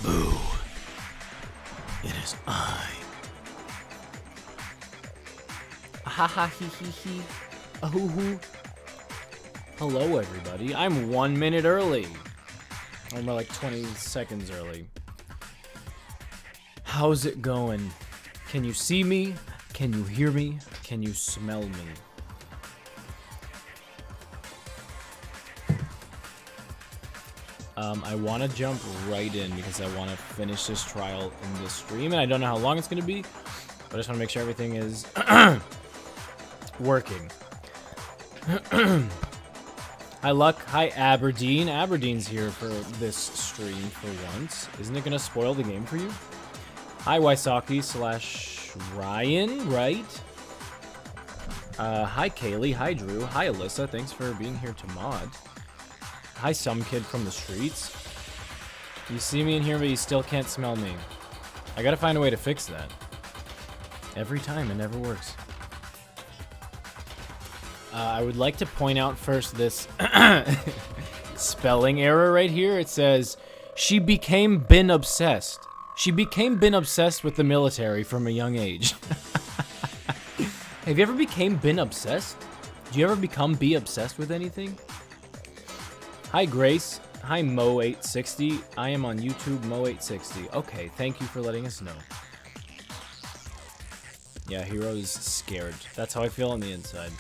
Boo. It is I. Ha ha he he he. Ahoo hoo. Hello everybody. I'm 1 minute early. Or more like 20 seconds early. How's it going? Can you see me? Can you hear me? Can you smell me? I want to jump right in because I want to finish this trial in this stream, and I don't know how long it's going to be, but I just want to make sure everything is working. Hi, Luck. Hi, Aberdeen. Aberdeen's here for this stream for once. Isn't it going to spoil the game for you? Hi, Wysocki/Ryan, right? Hi, Kaylee. Hi, Drew. Hi, Alyssa. Thanks for being here to mod. Hi, some kid from the streets. You see me in here, but you still can't smell me. I gotta find a way to fix that. Every time, it never works. I would like to point out first this spelling error right here. It says, she became bin obsessed. She became bin obsessed with the military from a young age. Have you ever became bin obsessed? Do you ever become be obsessed with anything? Hi, Grace. Hi, Mo860. I am on YouTube, Mo860. Okay, thank you for letting us know. Yeah, Hero's scared. That's how I feel on the inside.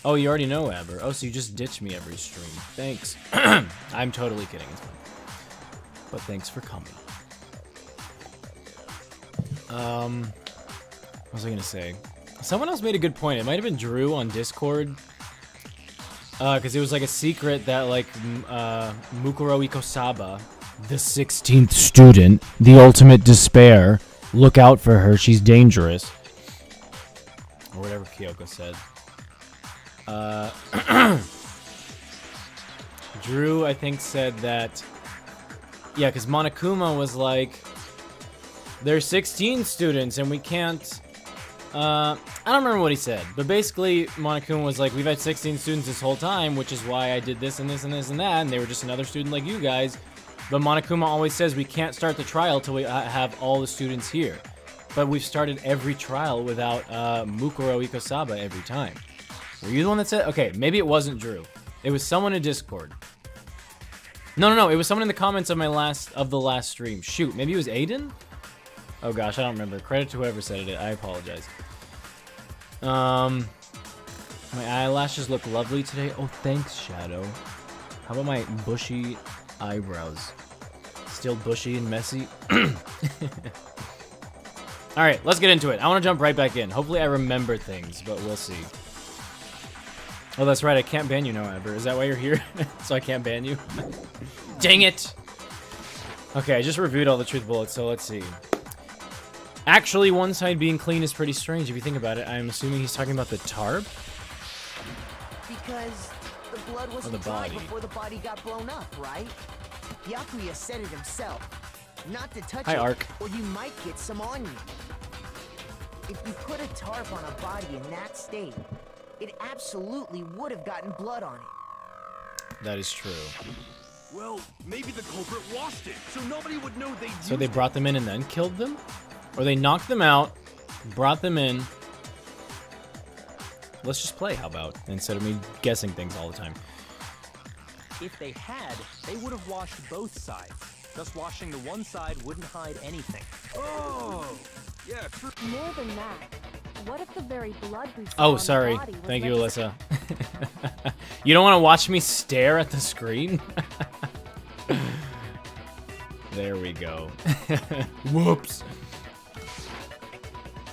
Oh, you already know, Aber. Oh, so you just ditch me every stream. Thanks. I'm totally kidding. It's fine. But thanks for coming. What was I gonna say? Someone else made a good point. It might have been Drew on Discord. Because it was like a secret that like Mukuro Ikosaba, the 16th student, the ultimate despair, look out for her, she's dangerous. Or whatever Kyoko said. Drew, I think, said that... Yeah, because Monokuma was like, there's 16 students and we can't... I don't remember what he said, but basically Monokuma was like, we've had 16 students this whole time, which is why I did this and this and this and that, and they were just another student like you guys. But Monokuma always says we can't start the trial till we have all the students here. But we've started every trial without Mukuro Ikosaba every time. Were you the one that said? Okay, maybe it wasn't Drew. It was someone in Discord. No, it was someone in the comments of the last stream. Shoot, maybe it was Aiden? Oh gosh, I don't remember. Credit to whoever said it. I apologize. My eyelashes look lovely today. Oh, thanks, Shadow. How about my bushy eyebrows? Still bushy and messy? Alright, let's get into it. I want to jump right back in. Hopefully I remember things, but we'll see. Oh, that's right. I can't ban you now, Aber. Is that why you're here? So I can't ban you? Dang it! Okay, I just reviewed all the truth bullets, so let's see. Actually, one side being clean is pretty strange if you think about it. I'm assuming he's talking about the tarp? Because the blood wasn't dry before the body got blown up, right? Yakuya said it himself. Not to touch it, Ark. or you might get some on you. If you put a tarp on a body in that state, it absolutely would have gotten blood on it. That is true. Well, maybe the culprit washed it, so nobody would know they used it. So they brought them in and then killed them? Or they knocked them out, brought them in. Let's just play, how about? Instead of me guessing things all the time. If they had, they would have washed both sides. Just washing the one side wouldn't hide anything. Oh, yeah, true. More than that, what if the very blood we saw Oh, sorry. Thank you, Alyssa. You don't want to watch me stare at the screen? There we go. Whoops.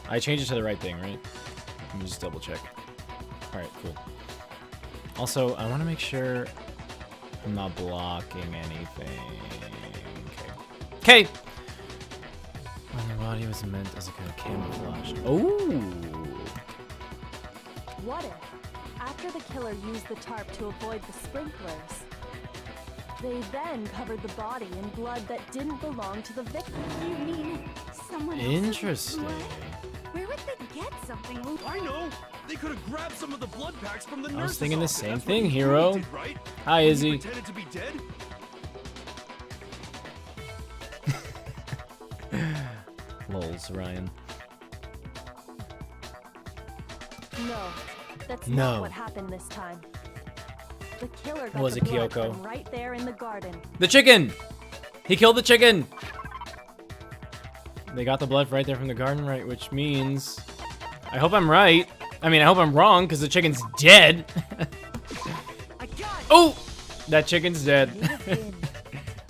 I changed it to the right thing, right? Let me just double check. Alright, cool. Also, I want to make sure I'm not blocking anything. Okay. When the body was meant as a kind of camouflage. Oh! What if, after the killer used the tarp to avoid the sprinklers, they then covered the body in blood that didn't belong to the victim? You mean someone else's Interesting. blood? Where would they get something? I know! They could have grabbed some of the blood packs from the nurse's I was thinking the office. same That's thing, what Hero. did, right? Hi, When Izzy. he pretended to be dead? Lols, Ryan. No, that's No. not what happened this time. The killer got Was the it blood Kyoko? from right there in the garden. The chicken! He killed the chicken! They got the blood right there from the garden, right? Which means... I hope I'm right. I mean, I hope I'm wrong, because the chicken's dead. I got it. Oh! That chicken's dead. Could it have been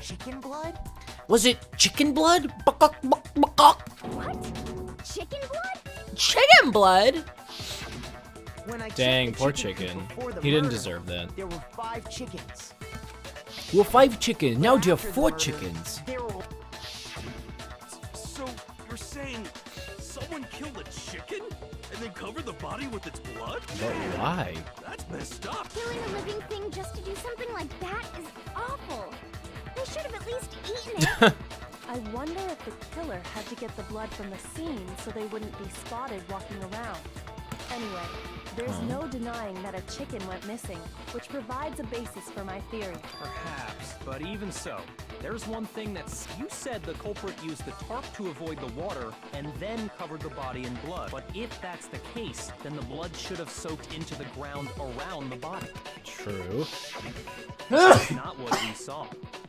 chicken blood? Was it chicken blood? Buck, buck, buck, buck. What? Chicken blood? Chicken blood? When I checked Dang, the poor chicken chicken. coop before the He didn't murder, deserve that. There were 5 chickens. Well, 5 chickens. Now you have After the 4 murder, chickens. There were So, you're saying someone killed a chicken and then covered the body with its blood? But why? That's messed up. Killing a living thing just to do something like that is awful. They should have at least eaten it. I wonder if the killer had to get the blood from the scene so they wouldn't be spotted walking around. Anyway, there's no denying that a chicken went missing, which provides a basis for my theory. Perhaps, but even so, there's one thing that's... You said the culprit used the tarp to avoid the water and then covered the body in blood. But if that's the case, then the blood should have soaked into the ground around the body. True. That's not what we saw.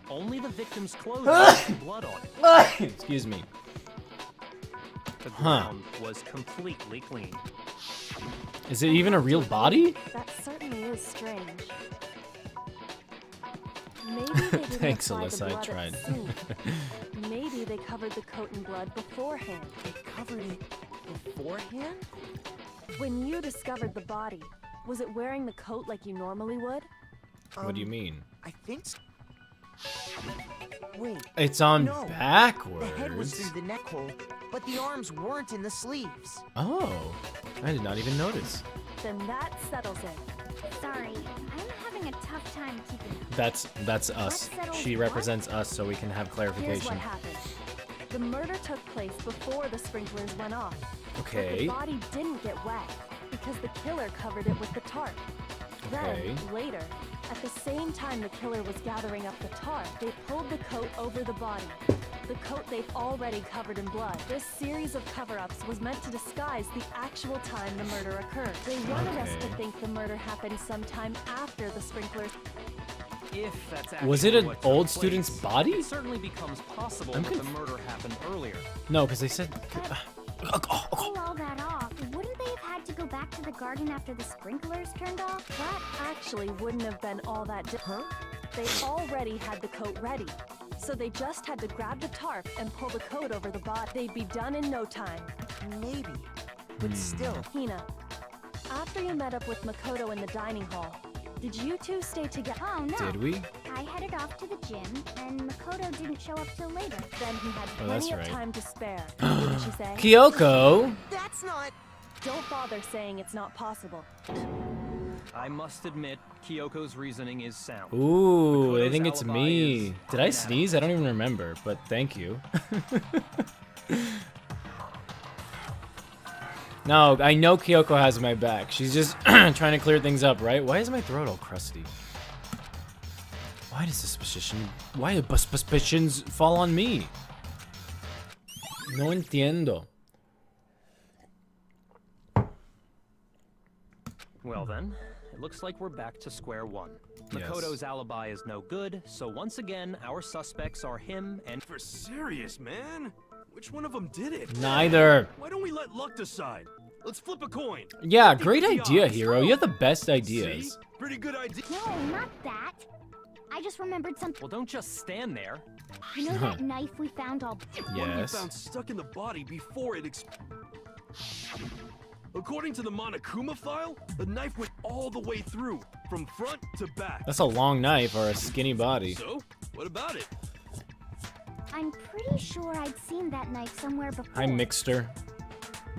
Only the victim's clothes had blood on it. Excuse me. The ground was completely clean. Is it even a real body? That certainly is strange. Maybe they didn't Thanks, apply the Alyssa, I blood at tried. the scene. Maybe they covered the coat in blood beforehand. They covered it beforehand? When you discovered the body, was it wearing the coat like you normally would? What do you mean? I think so. Wait. It's on No. backwards. The head was through the neck hole, but the arms weren't in the sleeves. Oh, I did not even notice. Then that settles it. Sorry, I'm having a tough time keeping up. That's us. She represents us, so we can have Here's clarification. what happened. The murder took place before the sprinklers went off. But the Okay. body didn't get wet because the killer covered it with the tarp. Okay. Then, later, at the same time the killer was gathering up the tarp, they pulled the coat over the body. The coat they've already covered in blood. This series of cover-ups was meant to disguise the actual time the murder occurred. They wanted us to Okay. think the murder happened sometime after the sprinklers. If that's actually Was it an what took old place, student's body? It certainly becomes possible that the murder happened earlier. No, because they said. Pull all that off. Wouldn't they have had to go back to the garden after the sprinklers turned off? That actually wouldn't have been all that different. They already had the coat ready. So they just had to grab the tarp and pull the coat over the body. They'd be done in no time. Maybe. But still. Hina, after you met up with Makoto in the dining hall, did you two stay together? Oh no. Did we? I headed off to the gym, and Makoto didn't show up till later. Then he had Oh, that's plenty of right. time to spare, didn't you say? Kyoko. That's not. Don't bother saying it's not possible. I must admit, Kyoko's reasoning is sound. Ooh, they Makoto's think it's alibi me. is Did I inadequate. sneeze? I don't even remember, but thank you. No, I know Kyoko has my back. She's just trying to clear things up, right? Why is my throat all crusty? Why does why do suspicions fall on me? No entiendo. Well then, it looks like we're back to square one. Yes. Makoto's alibi is no good, so once again, our suspects are him and... For serious, man? Which one of them did it? Neither. Why don't we let luck decide? Let's flip a coin. Yeah, great 50 idea, odds. Hero. You have the best ideas. See? Pretty good idea. No, not that. I just remembered something. Well, don't just stand there. You know that knife we found all... One we Yes. found stuck in the body before it According to the Monokuma file, the knife went all the way through, from front to back. That's a long knife or a skinny body. So, what about it? I'm pretty sure I'd seen that knife somewhere before. Hi, Mixter.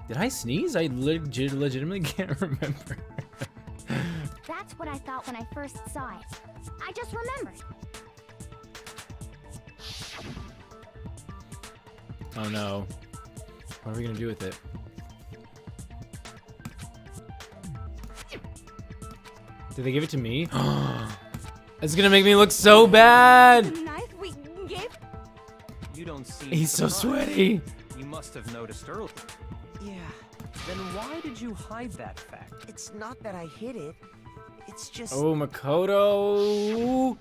Did I sneeze? I legitimately can't remember. That's what I thought when I first saw it. I just remembered. Oh no. What are we gonna do with it? Did they give it to me? It's gonna make me look so bad! Knife we gave? You don't seem He's so surprised. sweaty! You must have noticed earlier. Yeah. Then why did you hide that fact? It's not that I hid it. It's just. Oh, Makoto!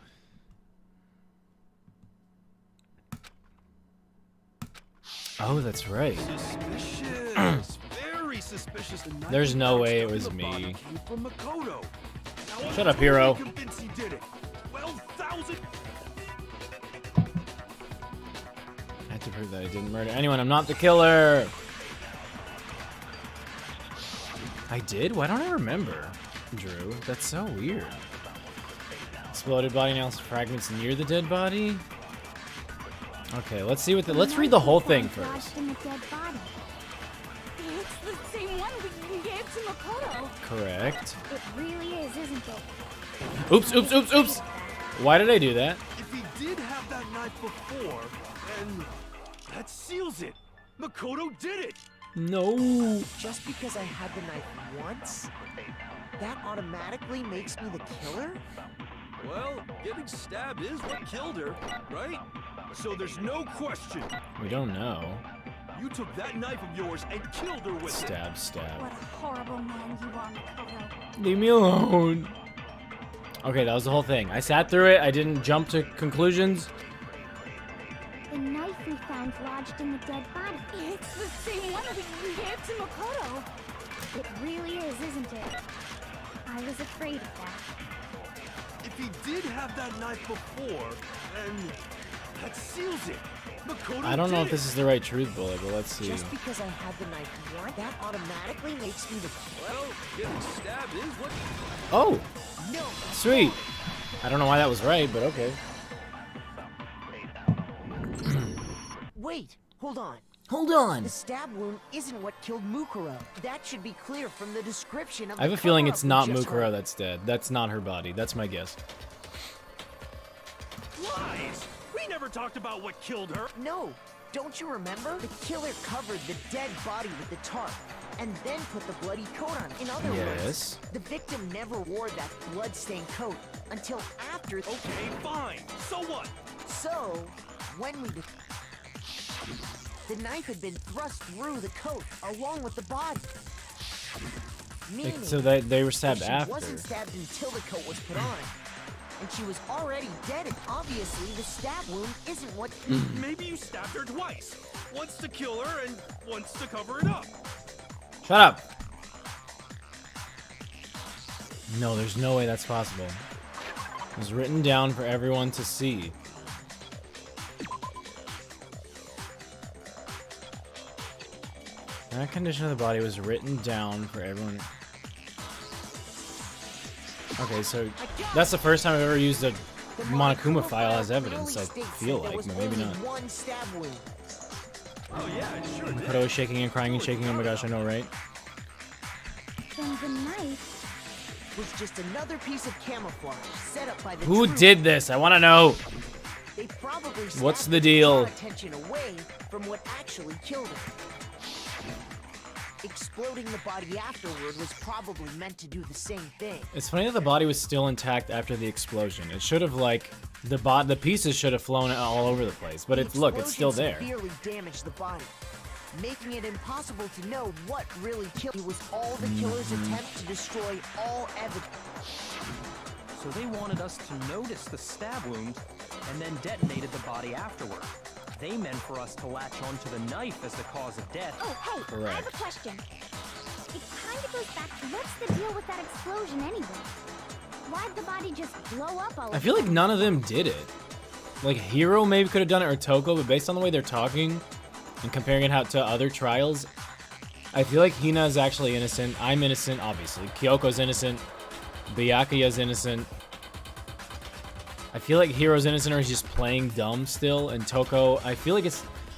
Oh, that's right. Suspicious. Very suspicious. The knife There's we no found way it stuck in was the body me. came from Makoto. Now, I'm Shut up, totally Hero. convinced he did it. 12,000. I have to prove that I didn't murder anyone. I'm not the killer! I did? Why don't I remember, Drew? That's so weird. Exploded body nails fragments near the dead body? Okay, let's see what let's read the whole thing first. Lodged in the dead body. It's the same one we gave to Makoto. Correct. It really is, isn't it? Oops, oops, oops, oops! Why did I do that? If he did have that knife before, then that seals it. Makoto did it. No. Just because I had the knife once, that automatically makes me the killer? Well, getting stabbed is what killed her, right? So there's no question. We don't know. You took that knife of yours and killed her with it. Stab, stab. What a horrible man you are, Makoto. Leave me alone. Okay, that was the whole thing. I sat through it. I didn't jump to conclusions. The knife we found lodged in the dead body. It's the same one we gave to Makoto. It really is, isn't it? I was afraid of that. If he did have that knife before, then that seals it. Makoto I don't know did if this is the right truth bullet, but let's see. Just because I had the knife once, that automatically makes me the killer? Well, getting stabbed is what... Oh, No. sweet. I don't know why that was right, but okay. Wait, hold on. Hold on. The stab wound isn't what killed Mukuro. That should be clear from the description of I have the a feeling cover-up it's we not just Mukuro heard. that's dead. That's not her body. That's my guess. Lies! We never talked about what killed her. No, don't you remember? The killer covered the dead body with the tarp and then put the bloody coat on it. In other Yes. words, the victim never wore that blood-stained coat until after. Okay, fine. So what? So, when we... The knife had been thrust through the coat along with the body. Meaning, So they were stabbed she after. wasn't stabbed until the coat was put on. And she was already dead, and obviously the stab wound isn't what... Maybe you stabbed her twice. Once to kill her and once to cover it up. Shut up. No, there's no way that's possible. It was written down for everyone to see. That condition of the body was written down for everyone. Okay, so that's the first time I've ever used a The Monokuma file as clearly evidence, I states feel that there like, was but maybe only not. one stab wound. Oh yeah, it sure did. Makoto was shaking and crying and shaking. Oh my gosh, I know, right? Then the knife... Was just another piece of camouflage set up by the Who truth. did this? I want to know. They probably What's snapped the to deal? draw attention away from what actually killed her. Exploding the body afterward was probably meant to do the same thing. It's funny that the body was still intact after the explosion. It should have, like, the pieces should have flown all over the place. But it's, look, it's still there. Severely damaged the body, making it impossible to know what really killed. It was all the killer's attempt to destroy all evidence. So they wanted us to notice the stab wound and then detonated the body afterward. They meant for us to latch onto the knife as the cause of death. Oh, hey, I have Correct. a question. It kind of goes back to what's the deal with that explosion anyway? Why'd the body just blow up all I feel like of a none of them did it. Like, Hiro maybe could have done it, or Toko, but based on the way they're talking and comparing it out to other trials, I feel like Hina is actually innocent. I'm innocent, obviously. Kyoko's innocent. Byakuya's innocent. I feel like Hiro's innocent, or he's just playing dumb still. And Toko, I feel like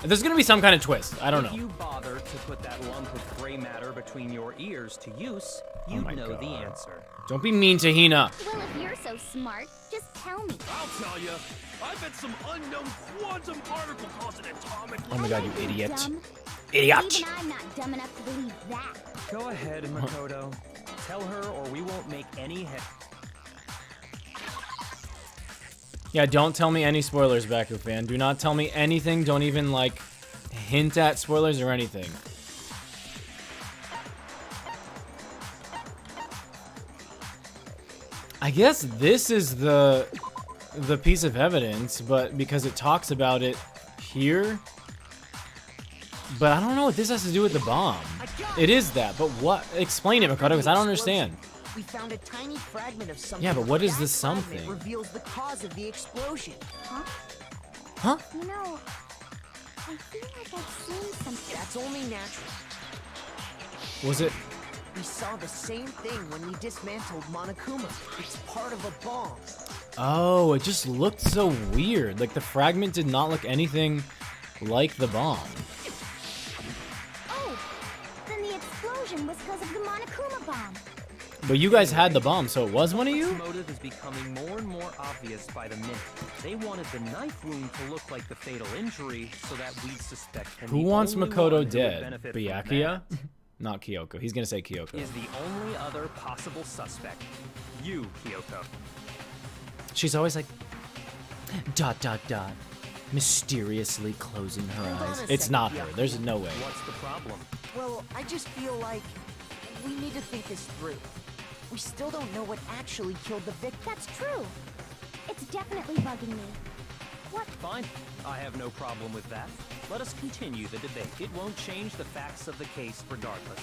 there's gonna be some kind of twist. I don't If know. you bother to put that lump of gray matter between your ears to use, you'd my know the God. answer. Don't be mean to Hina. Well, if you're so smart, just tell me. I'll tell you. I bet some unknown quantum particle caused an atomic... Oh my god, you You're idiot. dumb. Idiot. Even I'm not dumb enough to believe that. Go ahead, Makoto. Tell her or we won't make any head. Yeah, don't tell me any spoilers, Baku fan. Do not tell me anything. Don't even, like, hint at spoilers or anything. I guess this is the piece of evidence, but because it talks about it here. But I don't know what this has to do with the bomb. It is that, but what? Explain it, Makoto, because I don't understand. We found a tiny fragment of something. Yeah, but what is That this fragment something? reveals the cause of the explosion. Huh? You know, I feel like I've seen something. That's only natural. Was it? We saw the same thing when we dismantled Monokuma. It's part of a bomb. Oh, it just looked so weird. Like, the fragment did not look anything like the bomb. Oh, then the explosion was because of the Monokuma bomb. But you guys had the bomb, so it was one of Its you? motive is becoming more and more obvious by the minute. They wanted the knife wound to look like the fatal injury, so that we'd suspect him. Who The wants only Makoto one who would dead? benefit from Byakuya? that Not Kyoko. He's gonna say Kyoko. is the only other possible suspect. You, Kyoko. She's always like, ... mysteriously closing her Hold on eyes. a It's second, not her. Byakuya. There's no way. What's the problem? Well, I just feel like we need to think this through. We still don't know what actually killed the victim. That's true. It's definitely bugging me. What? Fine. I have no problem with that. Let us continue the debate. It won't change the facts of the case regardless.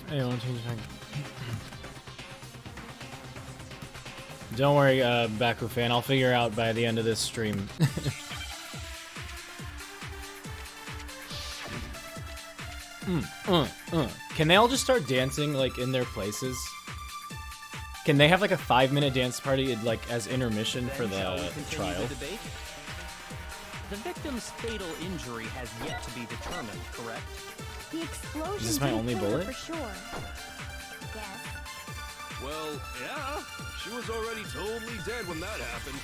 Hey, I won't change the fact. Don't worry, Baku fan. I'll figure out by the end of this stream. Can they all just start dancing like in their places? Can they have like a 5-minute dance party like as intermission for Then shall we the continue trial? the debate? The victim's fatal injury has yet to be determined, correct? The explosion Is this my didn't only kill her bullet? for sure. Yes. Well, yeah. She was already totally dead when that happened.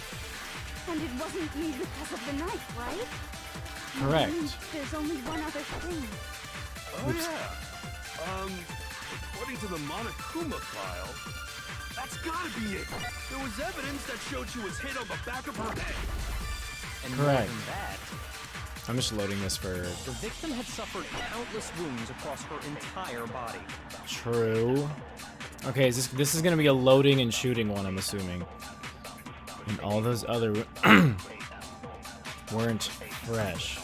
And it wasn't me because of the knife, right? Correct. There's only one other thing. Oh, yeah. According to the Monokuma file, that's gotta be it. There was evidence that showed she was hit on the back of her head. And Correct. more than that, I'm just loading this for the victim had suffered countless wounds across her entire body. true. Okay, this is gonna be a loading and shooting one, I'm assuming. And all those other weren't fresh.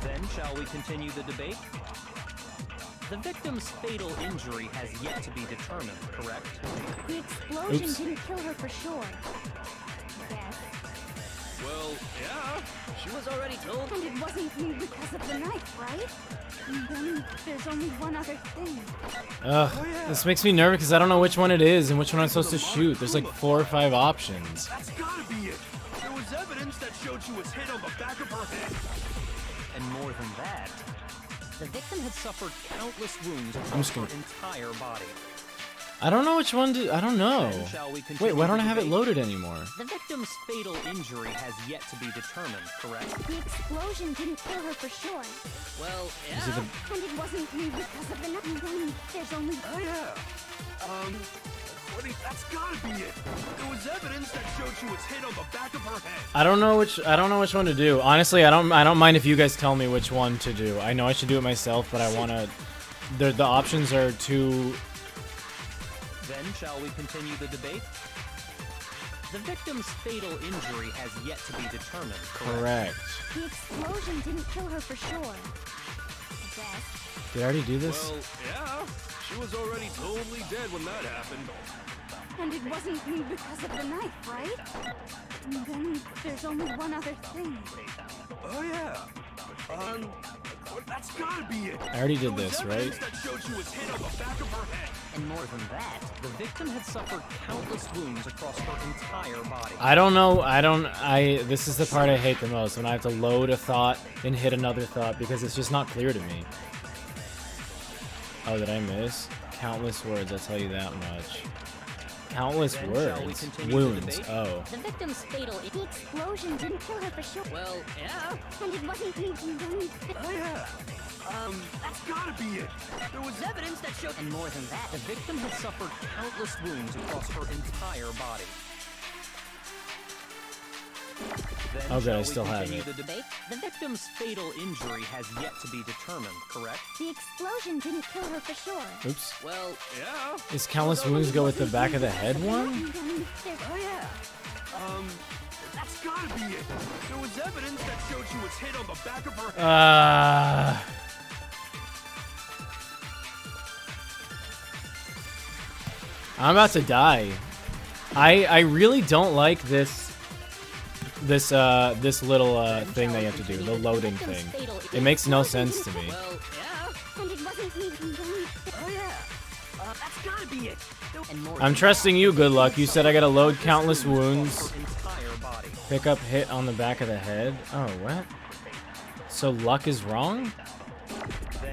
Then shall we continue the debate? The victim's fatal injury has yet to be determined, correct? The explosion Oops. didn't kill her for sure. Yes. Well, yeah. She was already told. And it wasn't me because of the knife, right? And then there's only one other thing. Ugh, this makes me nervous because I don't know which one it is and which one I'm supposed to shoot. There's like 4 or 5 options. That's gotta be it. There was evidence that showed she was hit on the back of her head. And more than that, the victim had suffered countless wounds I'm across just her gonna- entire body. I don't know which one to. I don't know. Then shall we Wait, continue why don't the I have it debate? loaded anymore? The victim's fatal injury has yet to be determined, correct? The explosion didn't kill her for sure. Well, Is it yeah. the, And it wasn't me because of the knife. And then there's only Oh, yeah. That's gotta be it. There was evidence that showed she was hit on the back of her head. I don't know which one to do. Honestly, I don't mind if you guys tell me which one to do. I know I should do it myself, but I want to. The options are too. Then shall we continue the debate? The victim's fatal injury has yet to be determined, correct? Correct. the explosion didn't kill her for sure. Yes. Did I already do this? Well, yeah. She was already totally dead when that happened. And it wasn't me because of the knife, right? And then there's only one other thing. Oh, yeah. That's gotta be it. I already did There was this, evidence right? that showed she was hit on the back of her head. And more than that, the victim had suffered countless wounds across her entire body. I don't know. This is the part I hate the most, when I have to load a thought and hit another thought because it's just not clear to me. Oh, did I miss? Countless words, I'll tell you that much. Countless Then shall we words. continue the Wounds. debate? Oh. The victim's fatal. The explosion didn't kill her for sure. Well, yeah. And it wasn't me. And then Oh, yeah. That's gotta be it. There was Evidence that showed. And more than that, the victim had suffered countless wounds across her entire body. Then Oh, good, shall I we still have continue it. the debate? The victim's fatal injury has yet to be determined, correct? the explosion didn't kill her for sure. Oops. Well, yeah. Is countless wounds go with the back of the head one? And then there's Oh, yeah. That's gotta be it. There was evidence that showed she was hit on the back of her head. I'm about to die. I really don't like this little thing that you have to do, the loading thing. It makes no sense to me. well, yeah. and it wasn't me. And then Oh, yeah. That's gotta be it. And more I'm than trusting you, good luck. You said I gotta load countless wounds. her entire body. Pick up hit on the back of the head. Oh, what? So luck is wrong?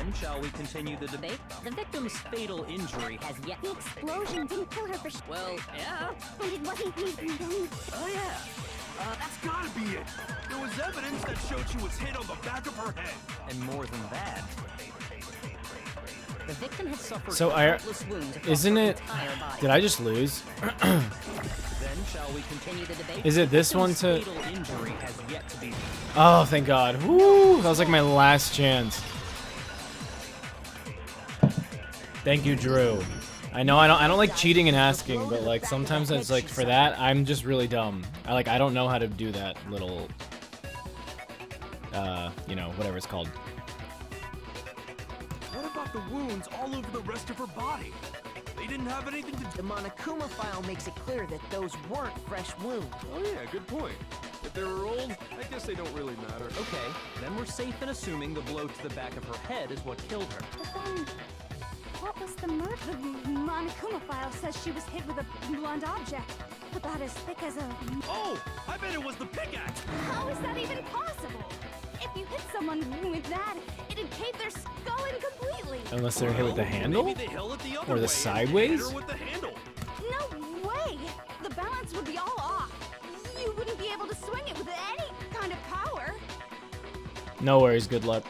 Then shall we continue the debate? The victim's fatal injury has yet... The explosion didn't kill her for sure. Well, yeah. But it wasn't me. Oh yeah. That's gotta be it. There was evidence that showed she was hit on the back of her head. And more than that, the victim had suffered So countless wounds across isn't her it? entire body. Did I just lose? Then shall we continue the debate? Is it this The one victim's to? fatal injury has yet to be... Oh, thank God. Woo! That was like my last chance. Thank you, Drew. I know I don't like cheating and asking, but like sometimes it's like for that I'm just really dumb. I don't know how to do that little you know, whatever it's called. What about the wounds all over the rest of her body? They didn't have anything to do. The Monokuma file makes it clear that those weren't fresh wounds. Oh yeah, good point. If they were old, I guess they don't really matter. Okay, then we're safe in assuming the blow to the back of her head is what killed her. But then, what was the murder? The Monokuma file says she was hit with a blunt object, about as thick as a... Oh, I bet it was the pickaxe. How is that even possible? If you hit someone with that, it'd cave their skull in completely. Unless they're hit with the handle Maybe they held it the other or way the and sideways. hit her with the handle. No way! The balance would be all off. You wouldn't be able to swing it with any kind of power. No worries. Good luck.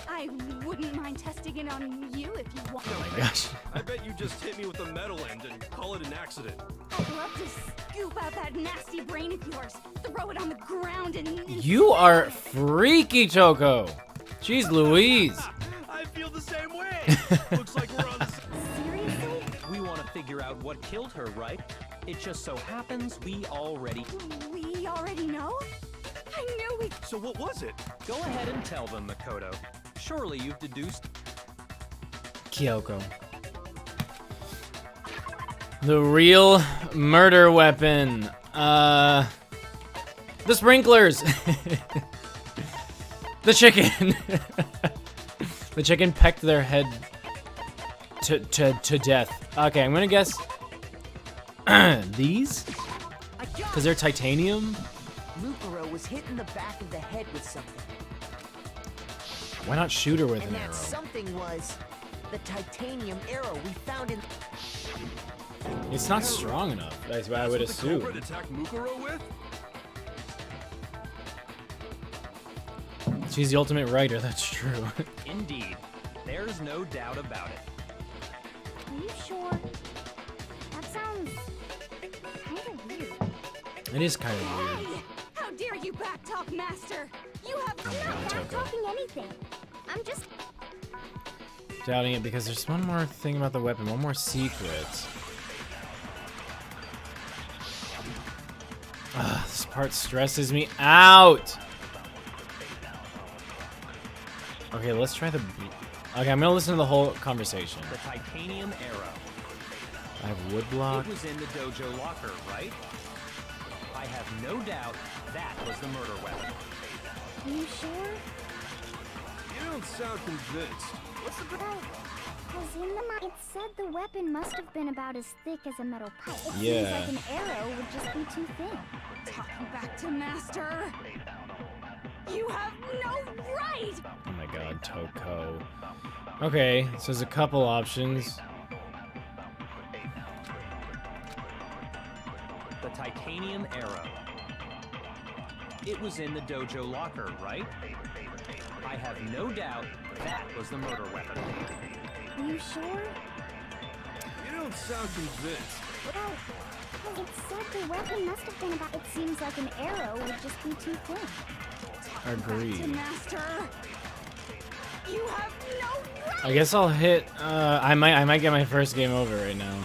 I wouldn't mind testing it on you if you want. Oh my gosh. I bet you just hit me with a metal end and call it an accident. I'd love to scoop out that nasty brain of yours, throw it on the ground, and... You are freaky, Toko. Jeez Louise. I feel the same way. Looks like we're on the Seriously? We want to figure out what killed her, right? It just so happens we already... We already know? I knew we... So what was it? Go ahead and tell them, Makoto. Surely you've deduced... Kyoko. The real murder weapon. The sprinklers. The chicken. The chicken pecked their head to death. Okay, I'm gonna guess these, because they're titanium. Mukuro was hit in the back of the head with something. Why not shoot her with And an that arrow? something was the titanium arrow we found in... It's not strong enough. That's what I would That's what the assume. culprit attacked Mukuro with? She's the ultimate writer. That's true. Indeed. There's no doubt about it. Are you sure? That sounds... kind of weird. It is kind of weird. Hey! How dare you backtalk, Master? You have... Oh my God, Toko. talking anything. I'm just... Doubting it because there's one more thing about the weapon. One more secret. Ugh, this part stresses me out. Okay, let's try the beat. Okay, I'm gonna listen to the whole conversation. The titanium arrow. I have wood block. It was in the dojo locker, right? I have no doubt that was the murder weapon. Are you sure? You don't sound convinced. What's the... Because in the it said the weapon must have been about as thick as a metal pipe. It Yeah. seems like an arrow would just be too thin. Talking back to Master. You have no right! Oh my God, Toko. Okay, so there's a couple options. The titanium arrow. It was in the dojo locker, right? I have no doubt that was the murder weapon. Are you sure? You don't sound convinced. Well, it said the weapon must have been about... It seems like an arrow would just be too thin. Agreed. Master. You have no right! I guess I'll hit. I might get my first game over right now.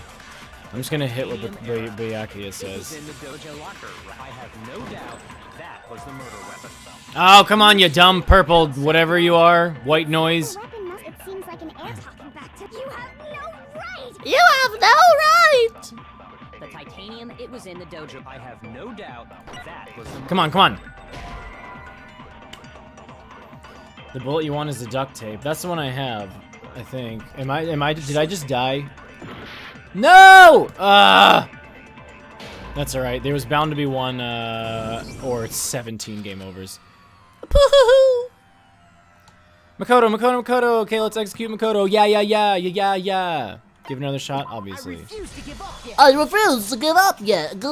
I'm just gonna hit what Bayaki It was says. in the dojo locker. I have no doubt that was the murder weapon. Oh, come on, you dumb purple whatever you are. White noise. The weapon must... It seems like an arrow. Talking back to... You have no right! You have no right! The titanium, it was in the dojo. I have no doubt that was the Come on, come on. The bullet you want is the duct tape. That's the one I have, I think. Did I just die? No! That's alright. There was bound to be one, or 17 game overs. Makoto. Okay, let's execute Makoto. Yeah. Give it another shot, obviously. I refuse to give up yet. I refuse to give up yet.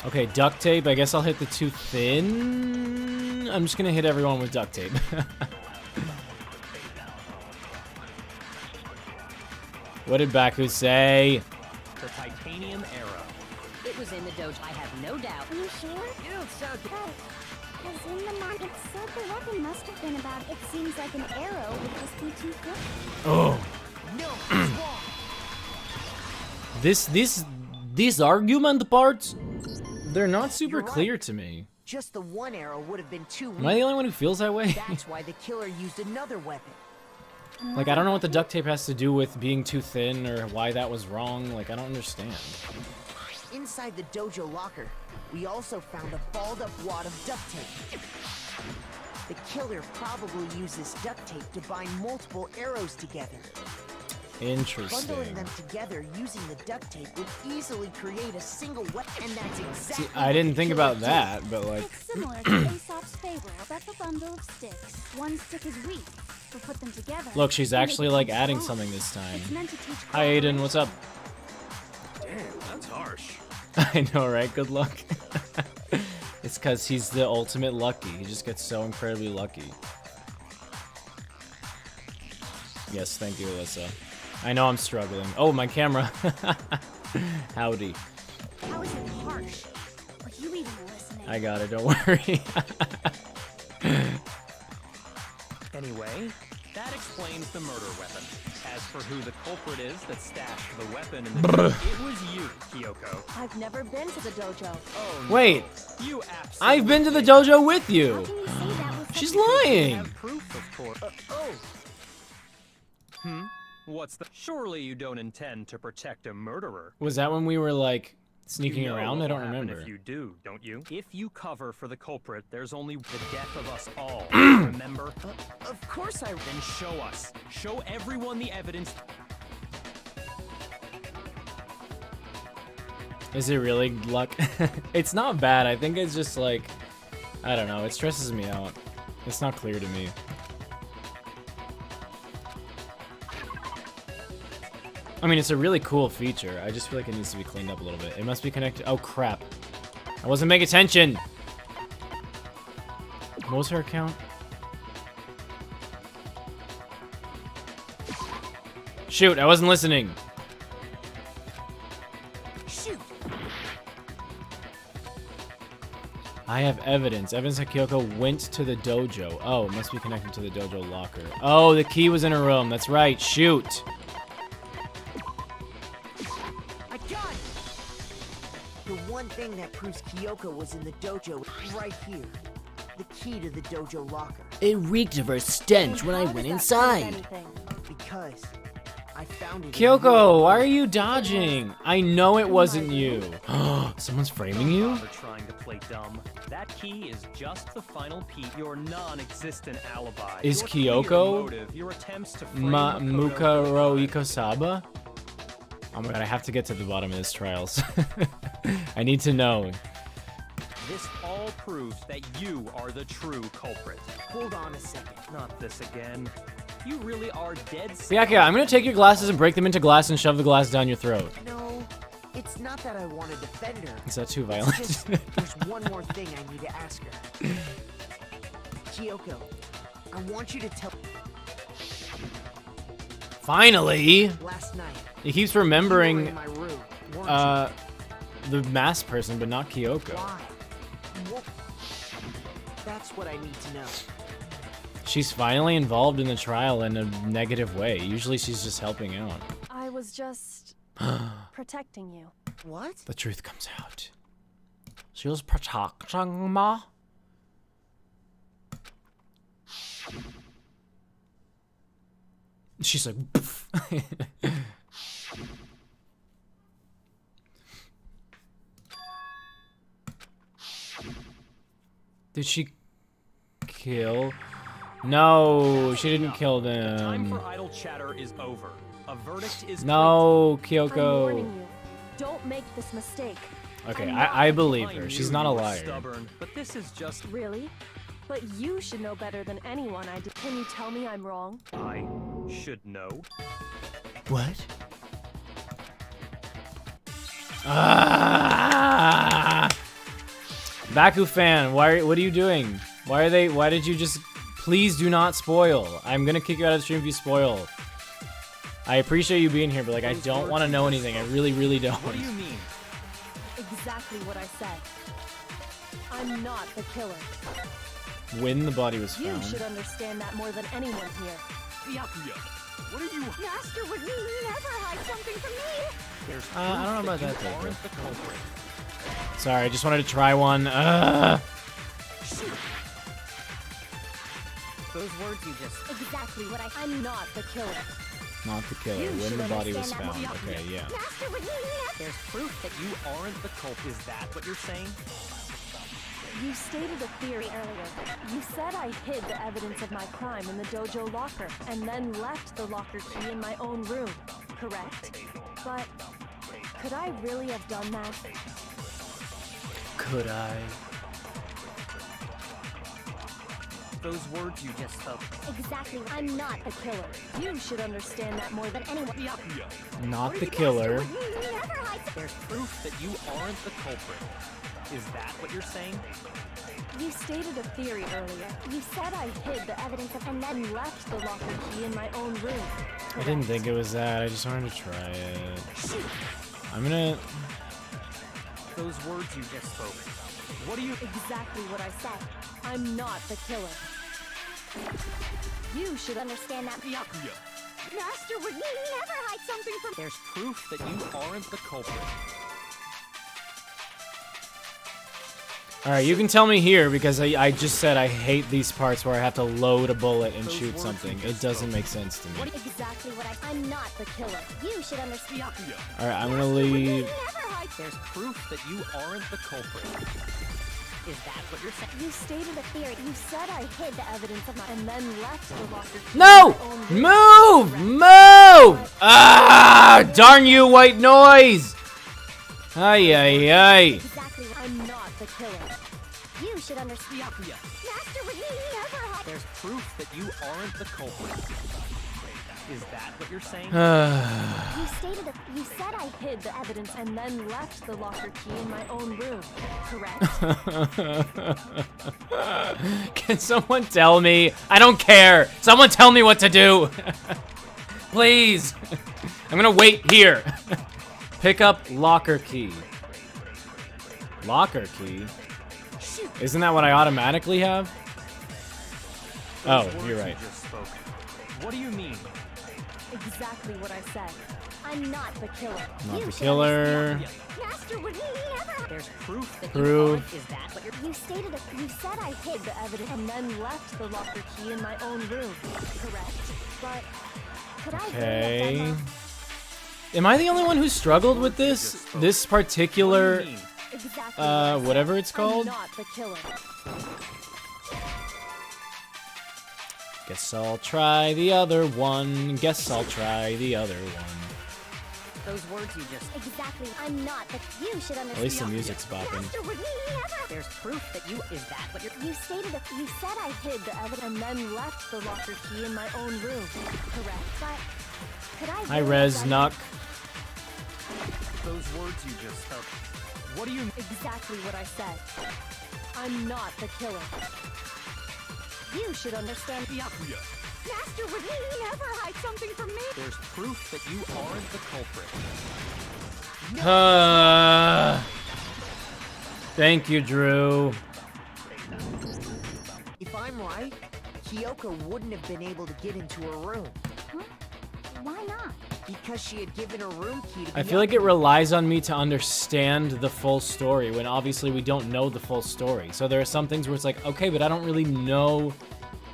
Okay, duct tape. I guess I'll hit the too thin. I'm just gonna hit everyone with duct tape. What did Baku say? The titanium era. It was in the dojo, I have no doubt. Are you sure? You don't sound Because in the manga, it said the weapon must have been about. It seems like an arrow would just be too quick. Oh. no, it's wrong. These argument parts, they're not super You're right. clear to me. Just the one arrow would have been too Am I the weak. only one who feels that way? That's why the killer used another weapon. Like, I don't know what the duct tape has to do with being too thin or why that was wrong. Like, I don't understand. Inside the dojo locker, we also found a balled up wad of duct tape. The killer probably used this duct tape to bind multiple arrows together. Interesting. Bundling them together using the duct tape would easily create a single weapon, and that's exactly See, I didn't think about that, but like, It's similar to Aesop's fable about the bundle of sticks. One stick is weak, but put them together. look, she's and they actually like become adding strong. something this time. It's meant to teach Hi, Aiden. What's up? Damn, that's harsh. I know, right? Good luck. It's because he's the ultimate lucky. He just gets so incredibly lucky. Yes, thank you, Alyssa. I know I'm struggling. Oh, my camera. Howdy. How is it harsh? Were you even listening? I got it, don't worry. Anyway, that explains the murder weapon. As for who the culprit is that stashed the weapon in the it was you, Kyoko. I've never been to the dojo. Oh, Wait, you absolutely I've been to the dojo with How you. can you say that with She's such a- lying. have proof, of course. What's the? Surely you don't intend to protect a murderer. Was that when we were like sneaking You know around? what I don't will happen remember. If you do, don't you? If you cover for the culprit, there's only the death of us all. Remember? Of course I... Then show us. Show everyone the evidence. Is it really luck? It's not bad. I think it's just like, I don't know. It stresses me out. It's not clear to me. I mean, it's a really cool feature. I just feel like it needs to be cleaned up a little bit. It must be connected. Oh, crap. I wasn't paying attention. What was her account? Shoot, I wasn't listening. Shoot! I have evidence. Evidence that Kyoko went to the dojo. Oh, it must be connected to the dojo locker. Oh, the key was in her room. That's right. Shoot. I got it! The one thing that proves Kyoko was in the dojo is right here. The key to the dojo locker. It reeked of her stench when I How went does that prove inside. anything? Because I found it in Kyoko, your- why are you dodging? I know it wasn't you. Someone's framing you? Bother trying to play dumb. That key is just the final piece. Your non-existent alibi. Is Your clear Kyoko motive, your attempts to frame Mukaro Makoto- Ikosaba? Oh my god, I have to get to the bottom of this trials. I need to know. This all proves that you are the true culprit. Hold on a second. Not this again. You really are dead set. Byaka, I'm gonna take your glasses and break them into glass and shove the glass down your throat. No, it's not that I want to defend her. Is that too It's violent? just, there's one more thing I need to ask her. Kyoko, I want you to tell... Finally! Last night, He keeps you were in remembering my room, weren't the masked person, but not you? Kyoko. Why? What? That's what I need to know. She's finally involved in the trial in a negative way. Usually she's just helping out. I was just protecting you. What? The truth comes out. She was protecting me. She's like, poof. Did she kill? No, she didn't kill Time for them. idle chatter is over. A verdict is No, I'm Kyoko. warning you. Don't make this mistake. Okay, I'm I I believe knew her. She's you not a were liar. Stubborn, but this is just Really? But you should know better than anyone I did. Can you tell me I'm wrong? I should know. What? Baku fan, what are you doing? Why did you just... Please do not spoil. I'm gonna kick you out of the stream if you spoil. I appreciate you being here, but like, I don't want to know anything. I really, really don't. What do you mean? Exactly what I said. I'm not the killer. When the body was You found. should understand that more than anyone here. Byakuya, what are you? Master would never hide something from me. There's I don't know about proof that, though, aren't the culprit. Sorry, I just wanted to try one. Those words you just... Exactly what I'm not the killer. Not the killer. You When should the body was understand found. that. Okay, yeah. Master would never. There's proof that you aren't the culprit. Is that what you're saying? You stated a theory earlier. You said I hid the evidence of my crime in the dojo locker, and then left the locker key in my own room, correct? But could I really have done that? Could I? Those words you just spoke. Exactly. I'm not The killer. You should understand that more than anyone. Byakuya, Not the killer. never hide. There's proof that you aren't the culprit. Is that what you're saying? You stated a theory earlier. You said I hid the evidence of, and then left the locker key in my own room. I didn't think it was that. I just wanted to try it. I'm gonna... Those words you just spoke. What do you... Exactly what I said. I'm not the killer. You should understand that. Byakuya, Master would never hide something from. There's proof that you aren't the culprit. Alright, you can tell me here, because I just said I hate these parts where I have to load a bullet and Those shoot words something. you It just doesn't spoke. make sense to me. Exactly what I'm not the killer. You should understand. Byakuya, Alright, I'm gonna leave... Never hide. There's proof that you aren't the culprit. Is that what you're saying? You stated a theory. You said I hid the evidence of my, and then left the locker key No! in my own room. Move! Move! Ah! Darn you, white noise! Ay, ay, ay. Exactly. I'm not the killer. You should understand. Byakuya, Master would never hide. There's proof that you aren't the culprit. Is that what you're saying? You stated that you said I hid the evidence and then left the locker key in my own room, correct? Can someone tell me? I don't care. Someone tell me what to do. Please. I'm gonna wait here. Pick up locker key. Locker key? Isn't that what I automatically have? Oh, Those you're words right. You just spoke. What do you mean? Exactly what I said. I'm not the killer. Not You the should killer. Master would never. There's proof that Proof. you aren't. Is that what you're... You stated that you said I hid the evidence and then left the locker key in my own room, correct? But could I really have done that? Am I the only one who struggled with this? This particular, What do you mean? Exactly what I said. whatever it's I'm called? not the killer. Guess I'll try the other one. Guess I'll try the other one. Those words you just... Exactly. I'm not the. You should understand. At least the music's bopping. Master would never. There's proof that you... Is that what you're... You stated that you said I hid the evidence and then left the locker key in my own room, correct? But could I Hi, really Rez have done Nuck. Those words you just spoke. What do you... exactly what I said? I'm not the killer. You should understand. Byakuya, Master would never hide something from me. There's proof that you aren't the culprit. Thank you, Drew. If I'm right, Kyoko wouldn't have been able to get into her room Why not? because she had given her room key to I feel like it relies on me to understand the full story when obviously we don't know the full story. So there are some things where it's like, okay, but I don't really know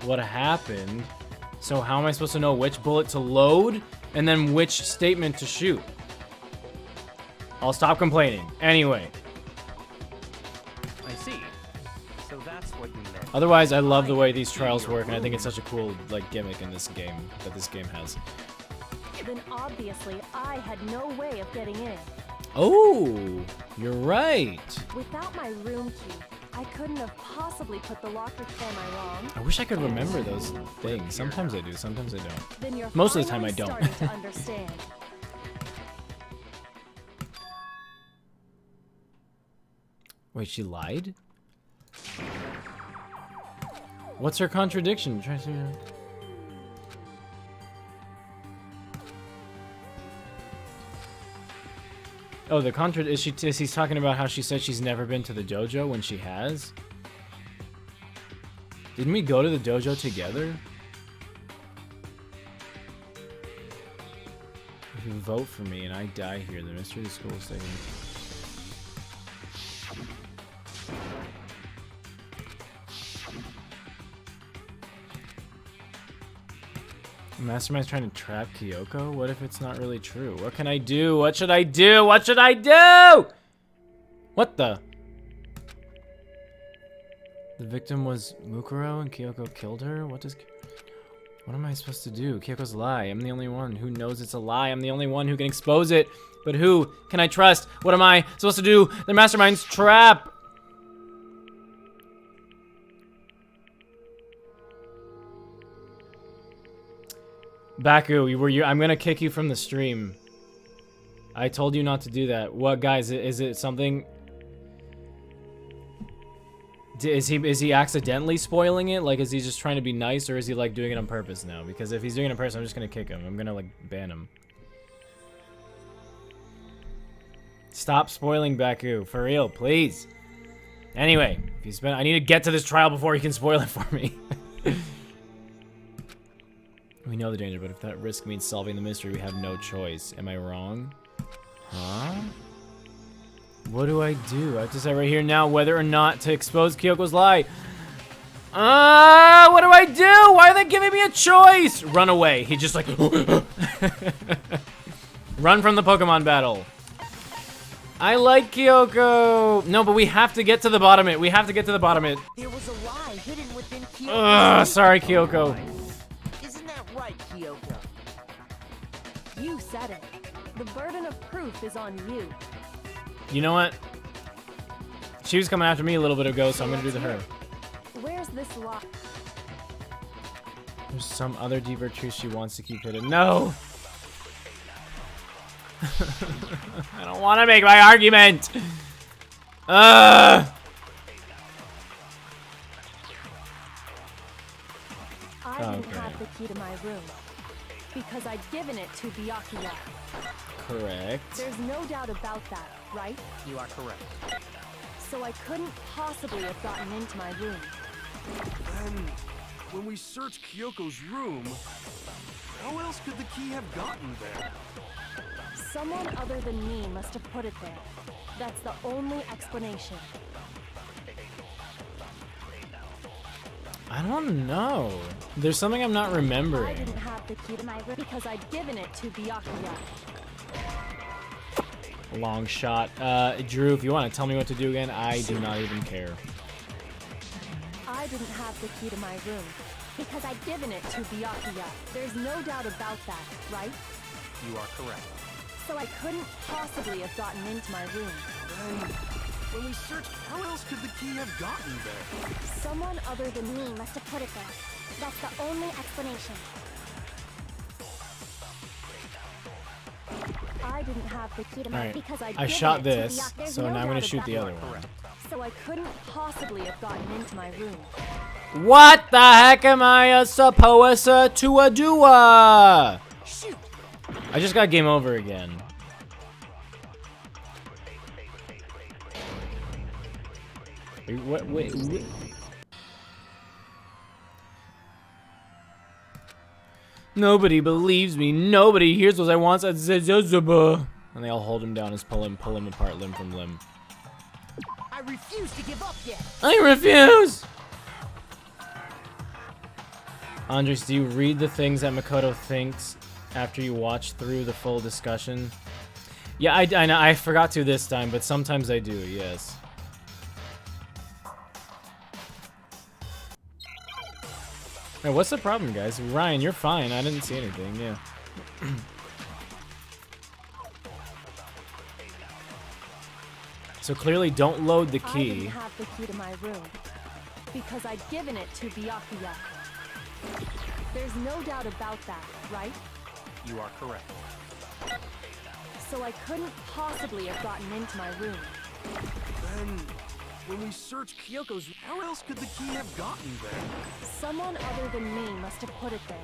what happened. So how am I supposed to know which bullet to load and then which statement to shoot? I'll stop complaining. Anyway. I see. So that's what you meant. Otherwise, I love the way these trials work, and I think it's such a cool like gimmick in this game that this game has. Then obviously I had no way of getting in. Oh, you're right. Without my room key, I couldn't have possibly put the locker. Am I wrong? I wish I could remember those things. Sometimes I do, sometimes I don't. Then you're Most of the time I finally don't. starting to understand. Wait, she lied? What's her contradiction? Try to... Oh, the is he's talking about how she said she's never been to the dojo when she has? Didn't we go to the dojo together? If you vote for me and I die here, the mystery of the school is taken. Mastermind's trying to trap Kyoko? What if it's not really true? What can I do? What should I do? What should I do? What the? The victim was Mukuro and Kyoko killed her? What am I supposed to do? Kyoko's a lie. I'm the only one who knows it's a lie. I'm the only one who can expose it. But who can I trust? What am I supposed to do? The Mastermind's trap! Baku, I'm gonna kick you from the stream. I told you not to do that. What, guys? Is it something? Is he accidentally spoiling it? Like, is he just trying to be nice, or is he like doing it on purpose now? Because if he's doing it on purpose, I'm just gonna kick him. I'm gonna like ban him. Stop spoiling Baku, for real, please. Anyway, if I need to get to this trial before he can spoil it for me. We know the danger, but if that risk means solving the mystery, we have no choice. Am I wrong? Huh? What do? I have to decide right here now whether or not to expose Kyoko's lie. What do I do? Why are they giving me a choice? Run away. He just like... Run from the Pokemon battle. I like Kyoko. No, but we have to get to the bottom of it. We have to get to the bottom of it. There was a lie hidden within Kyoko. Sorry, Kyoko. Isn't that right, Kyoko? You said it. The burden of proof is on you. You know what? She was coming after me a little bit ago, so I'm gonna do the her. Where's this lock? There's some other deeper truth she wants to keep hidden. No! I don't want to make my argument! I didn't have the key to my room because I'd given it to Byakuya. Correct. There's no doubt about that, right? You are correct. So I couldn't possibly have gotten into my room. Then, when we searched Kyoko's room, how else could the key have gotten there? Someone other than me must have put it there. That's the only explanation. I don't know. There's something I'm not I remembering. didn't have the key to my room because I'd given it to Byakuya. Long shot. Drew, if you want to tell me what to do again, I do not even care. I didn't have the key to my room because I'd given it to Byakuya. There's no doubt about that, right? You are correct. So I couldn't possibly have gotten into my room. Then, when we searched, how else could the key have gotten there? Someone other than me Me must have put it there. That's the only explanation. I didn't have the key to my Alright, because I'd I given shot it to this, Byakuya. There's so no now I'm gonna doubt shoot about the that. other one. So I couldn't possibly have gotten into my room. What the heck am I supposed to do? Shoot! I just got game over again. Wait. Nobody believes me. Nobody hears what I want. And they all hold him down and pull him apart limb from limb. I refuse to give up yet. I refuse! Andres, do you read the things that Makoto thinks after you watch through the full discussion? Yeah, I know. I forgot to this time, but sometimes I do, yes. Hey, what's the problem, guys? Ryan, you're fine. I didn't see anything, yeah. So clearly don't load the I key. didn't have the key to my room because I'd given it to Byakuya. There's no doubt about that, right? You are correct. So I couldn't possibly have gotten into my room. Then, when we searched Kyoko's, how else could the key have gotten there? Someone other than me must have put it there.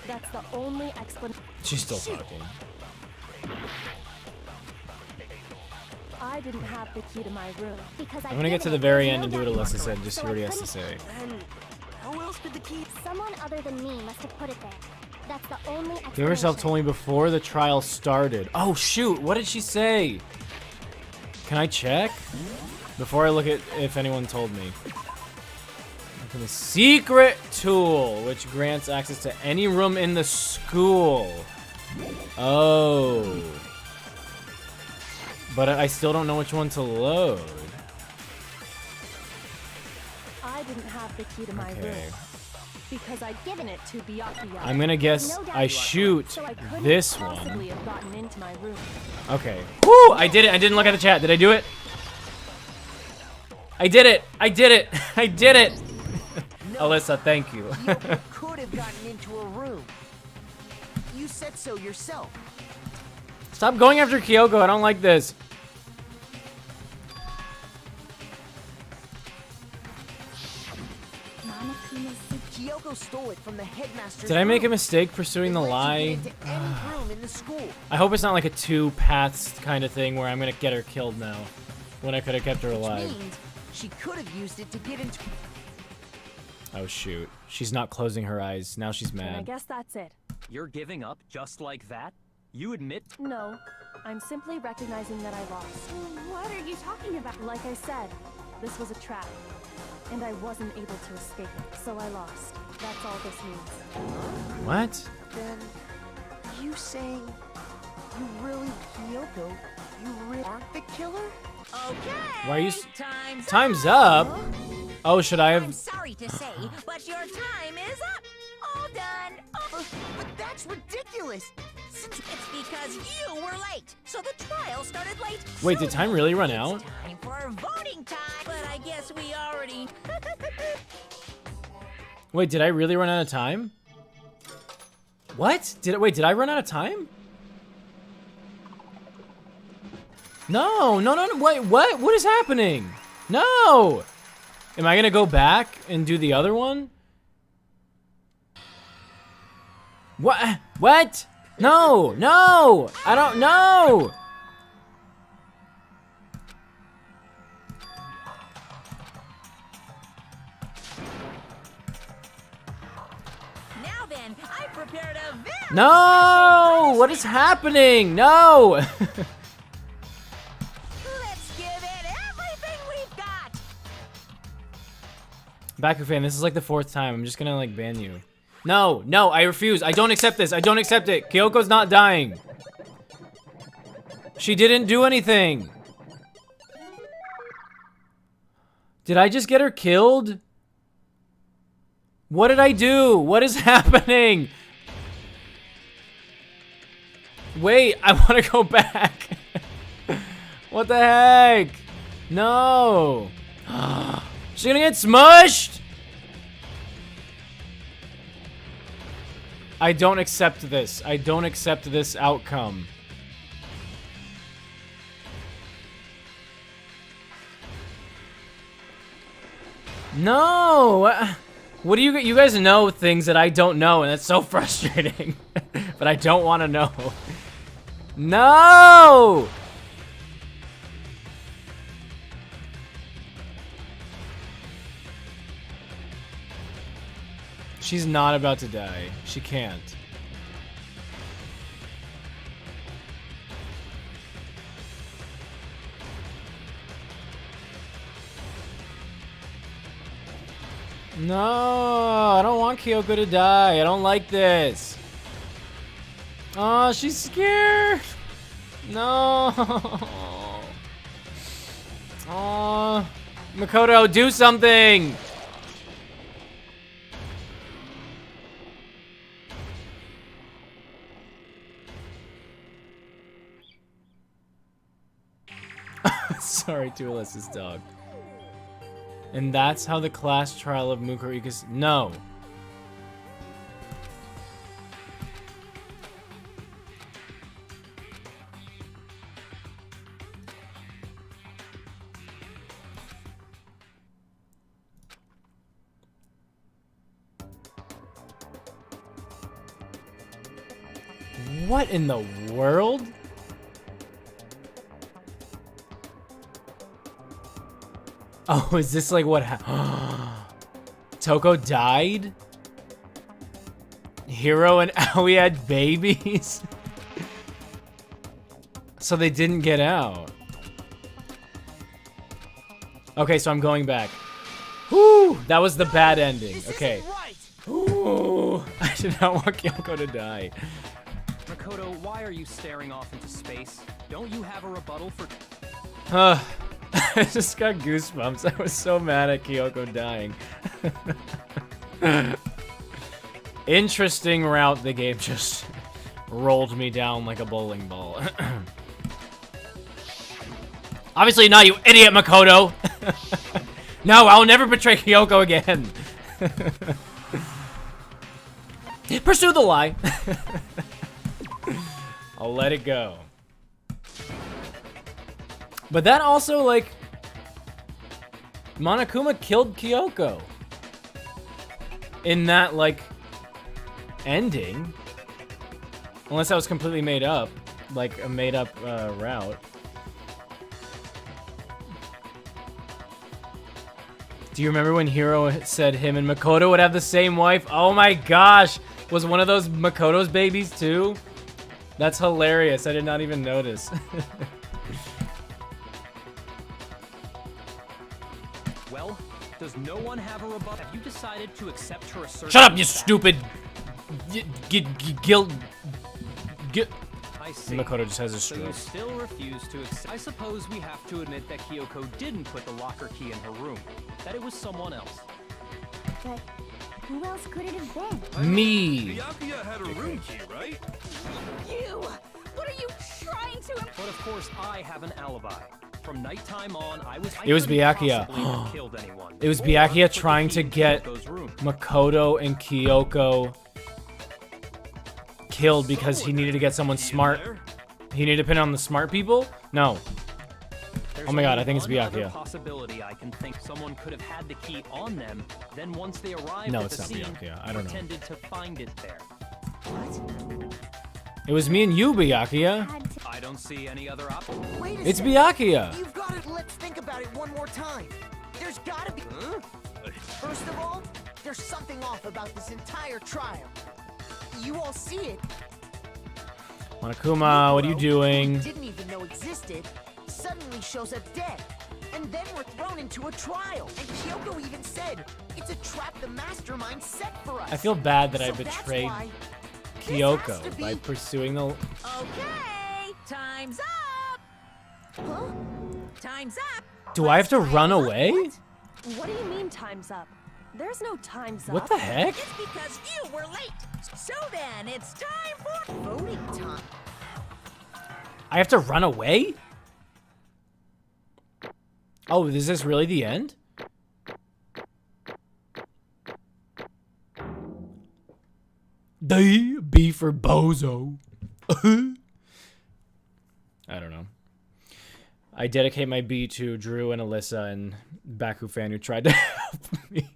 That's the only explanation. She's still talking. I didn't have the key to my room. Because I'm gonna get to the very end and do what Alyssa said, just see what he has to say. Then, how else could the key? Someone other than me must have put it there. That's the only explanation. Give herself told me before the trial started. Oh shoot, what did she say? Can I check? Before I look at if anyone told me. Look at the secret tool, which grants access to any room in the school. Oh. But I still don't know which one to load. I didn't have the key to my room because I'd given it to Byakuya. I'm gonna guess I shoot So I couldn't this possibly one. have gotten into my room. Okay. Woo! I did it. I didn't look at the chat. Did I do it? I did it. I did it. I did it. Alyssa, thank you. Kyoko could have gotten into a room. You said so yourself. Stop going after Kyoko. I don't like this. Kyoko stole it from the headmaster's Did I make a room. mistake pursuing the It lets you lie? get into any room in the school. I hope it's not like a two paths kind of thing where I'm gonna get her killed now, when I could have kept her Which alive. means she could have used it to get into. Oh shoot, she's not closing her eyes. Now she's And I mad. guess that's it. You're giving up just like that? You admit No, I'm simply recognizing that I lost. What are you talking about? Like I said, this was a trap, and I wasn't able to escape it, so I lost. That's all this means. What? Then you saying you really Kyoko? You really aren't the killer? Okay. Why are you? Time's Time's up. Oh, should I I'm have? sorry to say, but your time is up. All done. Oh, But that's ridiculous. it's because you were late, so the trial started late. Wait, So did time really run it's out? Time for voting time. But I guess we already. Wait, did I really run out of time? What? Did I run out of time? No, wait, what is happening? No! Am I gonna go back and do the other one? What? No, I don't know! Now then, I prepared a very No! What is happening? No! Let's give it everything we've got. Baku fan, this is like the 4th time. I'm just gonna like ban you. No, I refuse. I don't accept this. I don't accept it. Kyoko's not dying. She didn't do anything. Did I just get her killed? What did I do? What is happening? Wait, I want to go back. What the heck? No. She's gonna get smushed? I don't accept this. I don't accept this outcome. No! What do you guys know things that I don't know, and that's so frustrating. But I don't want to know. No! She's not about to die. She can't. No, I don't want Kyoko to die. I don't like this. Oh, she's scared. No. Oh, Makoto, do something. Sorry to Alyssa's dog. And that's how the class trial of Mukarika's... No. What in the world? Oh, is this like what happened? Toko died? Hiro and Aoi had babies? So they didn't get out. Okay, so I'm going back. Whew, that was the bad ending. Okay. Ooh, I did not want Kyoko to die. Makoto, why are you staring off into space? Don't you have a rebuttal for... I just got goosebumps. I was so mad at Kyoko dying. Interesting route the game just rolled me down like a bowling ball. Obviously not, you idiot, Makoto! No, I'll never betray Kyoko again! Pursue the lie! I'll let it go. But that also, like... Monokuma killed Kyoko. In that, like... ending. Unless that was completely made up. Like, a made-up route. Do you remember when Hiro said him and Makoto would have the same wife? Oh my gosh! Was one of those Makoto's babies too? That's hilarious. I did not even notice. Well, does no one have a rebuttal? Have you decided to accept her assertion? Shut up, you stupid! Guilt. I see. Makoto just has a So you stroke. still refuse to accept. I suppose we have to admit that Kyoko didn't put the locker key in her room. That it was someone else. But who else could it have been? Me. Byakuya had a room key, right? You! What are you trying to... But of course, I have an alibi. From nighttime on, I was... It was couldn't Byakuya. possibly have killed anyone. It was Or Byakuya put the trying key to in get Kyoko's room. Makoto and Kyoko killed because he needed to get someone smart. He needed to pin on the smart people? No. There's Oh my god, only I think it's one other Byakuya. possibility I can think someone could have had the key on them, then once they arrived No, at it's the not scene, Byakuya. I don't know. pretended to find it there. It was me and you, Byakuya. Had to- I don't see any other option. Wait a It's second. Byakuya. You've got it. Let's think about it one more time. There's gotta be... First of all, there's something off about this entire trial. You all see it. Monokuma, what are you Who doing? didn't even know existed, suddenly shows up dead. And then we're thrown into a trial. And Kyoko even said, it's a trap the mastermind set for us. I feel bad that I So that's betrayed why this has to Kyoko be- by pursuing the... Okay, time's up! Huh? Time's up! Do I have to run away? What do you mean time's up? There's no time's up. What the heck? It's because you were late. So then, it's time for... Voting time. I have to run away? Oh, is this really the end? B for bozo. I don't know. I dedicate my B to Drew and Alyssa and Baku fan who tried to help me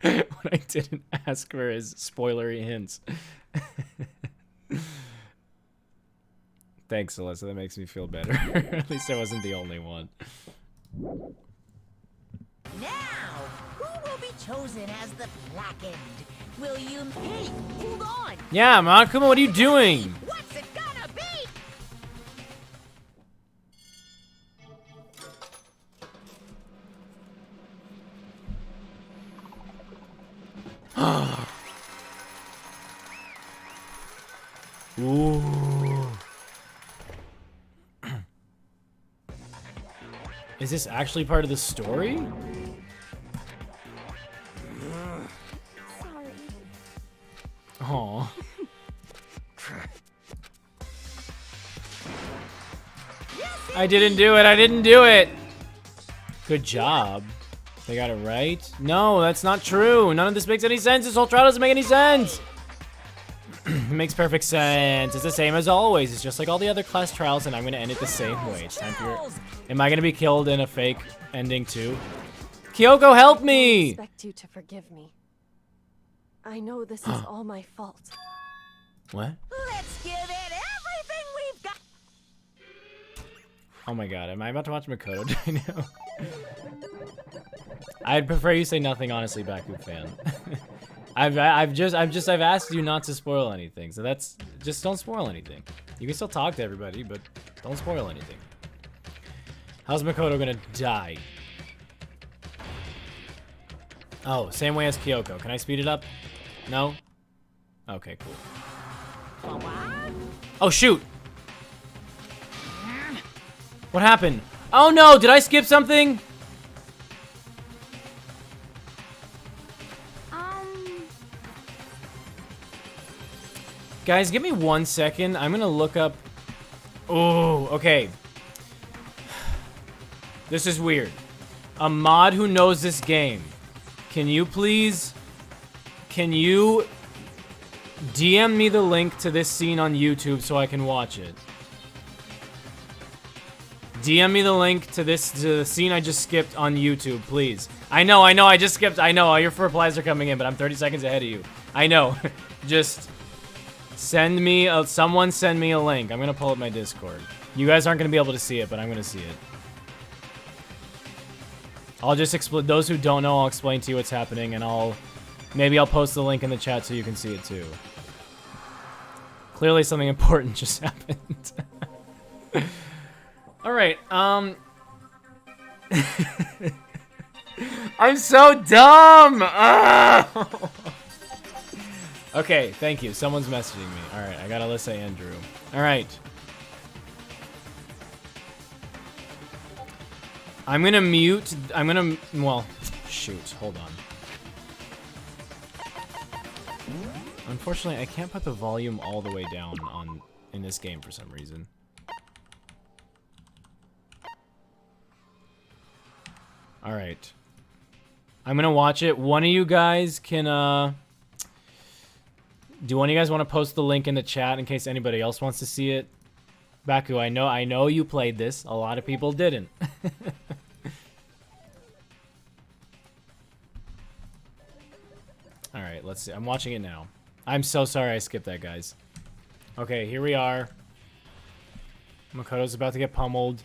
when I didn't ask for his spoilery hints. Thanks, Alyssa. That makes me feel better. At least I wasn't the only one. Now, who will be chosen as the blackened? Will you... Hey, hold on! Yeah, Monokuma, what are you doing? What's it gonna be? Ooh. Is this actually part of the story? Sorry. Aw. Yeah! I didn't do it. I didn't do it. Good job. They got it right. No, that's not true. None of this makes any sense. This whole trial doesn't make any sense. It makes perfect sense. It's the same as always. It's just like all the other class trials, and I'm going to end it the same way. It's time for your... Am I going to be killed in a fake ending too? Kyoko, help me! I expect you to forgive me. I know this is all my fault. What? Let's give it everything we've got. Oh my god, am I about to watch Makoto die now? I'd prefer you say nothing, honestly, Baku fan. I've asked you not to spoil anything, so that's just don't spoil anything. You can still talk to everybody, but don't spoil anything. How's Makoto gonna die? Oh, same way as Kyoko. Can I speed it up? No? Okay, cool. Oh shoot! What happened? Oh no, did I skip something? Guys, give me 1 second. I'm gonna look up... Oh, okay. This is weird. A mod who knows this game. Can you please... Can you... DM me the link to this scene on YouTube so I can watch it? DM me the link to the scene I just skipped on YouTube, please. I know, I just skipped. I know, all your replies are coming in, but I'm 30 seconds ahead of you. I know. Just... Send me someone send me a link. I'm gonna pull up my Discord. You guys aren't gonna be able to see it, but I'm gonna see it. I'll just explain. Those who don't know, I'll explain to you what's happening, and maybe I'll post the link in the chat so you can see it too. Clearly, something important just happened. All right. I'm so dumb. Okay, thank you. Someone's messaging me. All right, I got Alyssa Andrew. All right. I'm gonna mute. Well, shoot. Hold on. Unfortunately, I can't put the volume all the way down in this game for some reason. All right. I'm gonna watch it. One of you guys can do one of you guys want to post the link in the chat in case anybody else wants to see it? Baku, I know you played this. A lot of people didn't. All right, let's see. I'm watching it now. I'm so sorry I skipped that, guys. Okay, here we are. Makoto's about to get pummeled.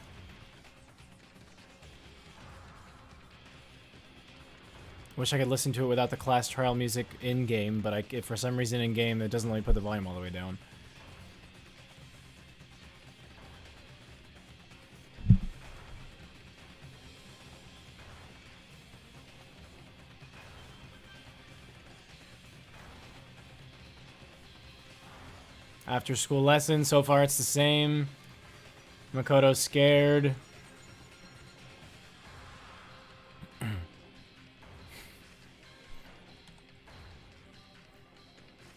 Wish I could listen to it without the class trial music in-game, but for some reason in-game it doesn't let me put the volume all the way down. After school lesson, so far it's the same. Makoto's scared.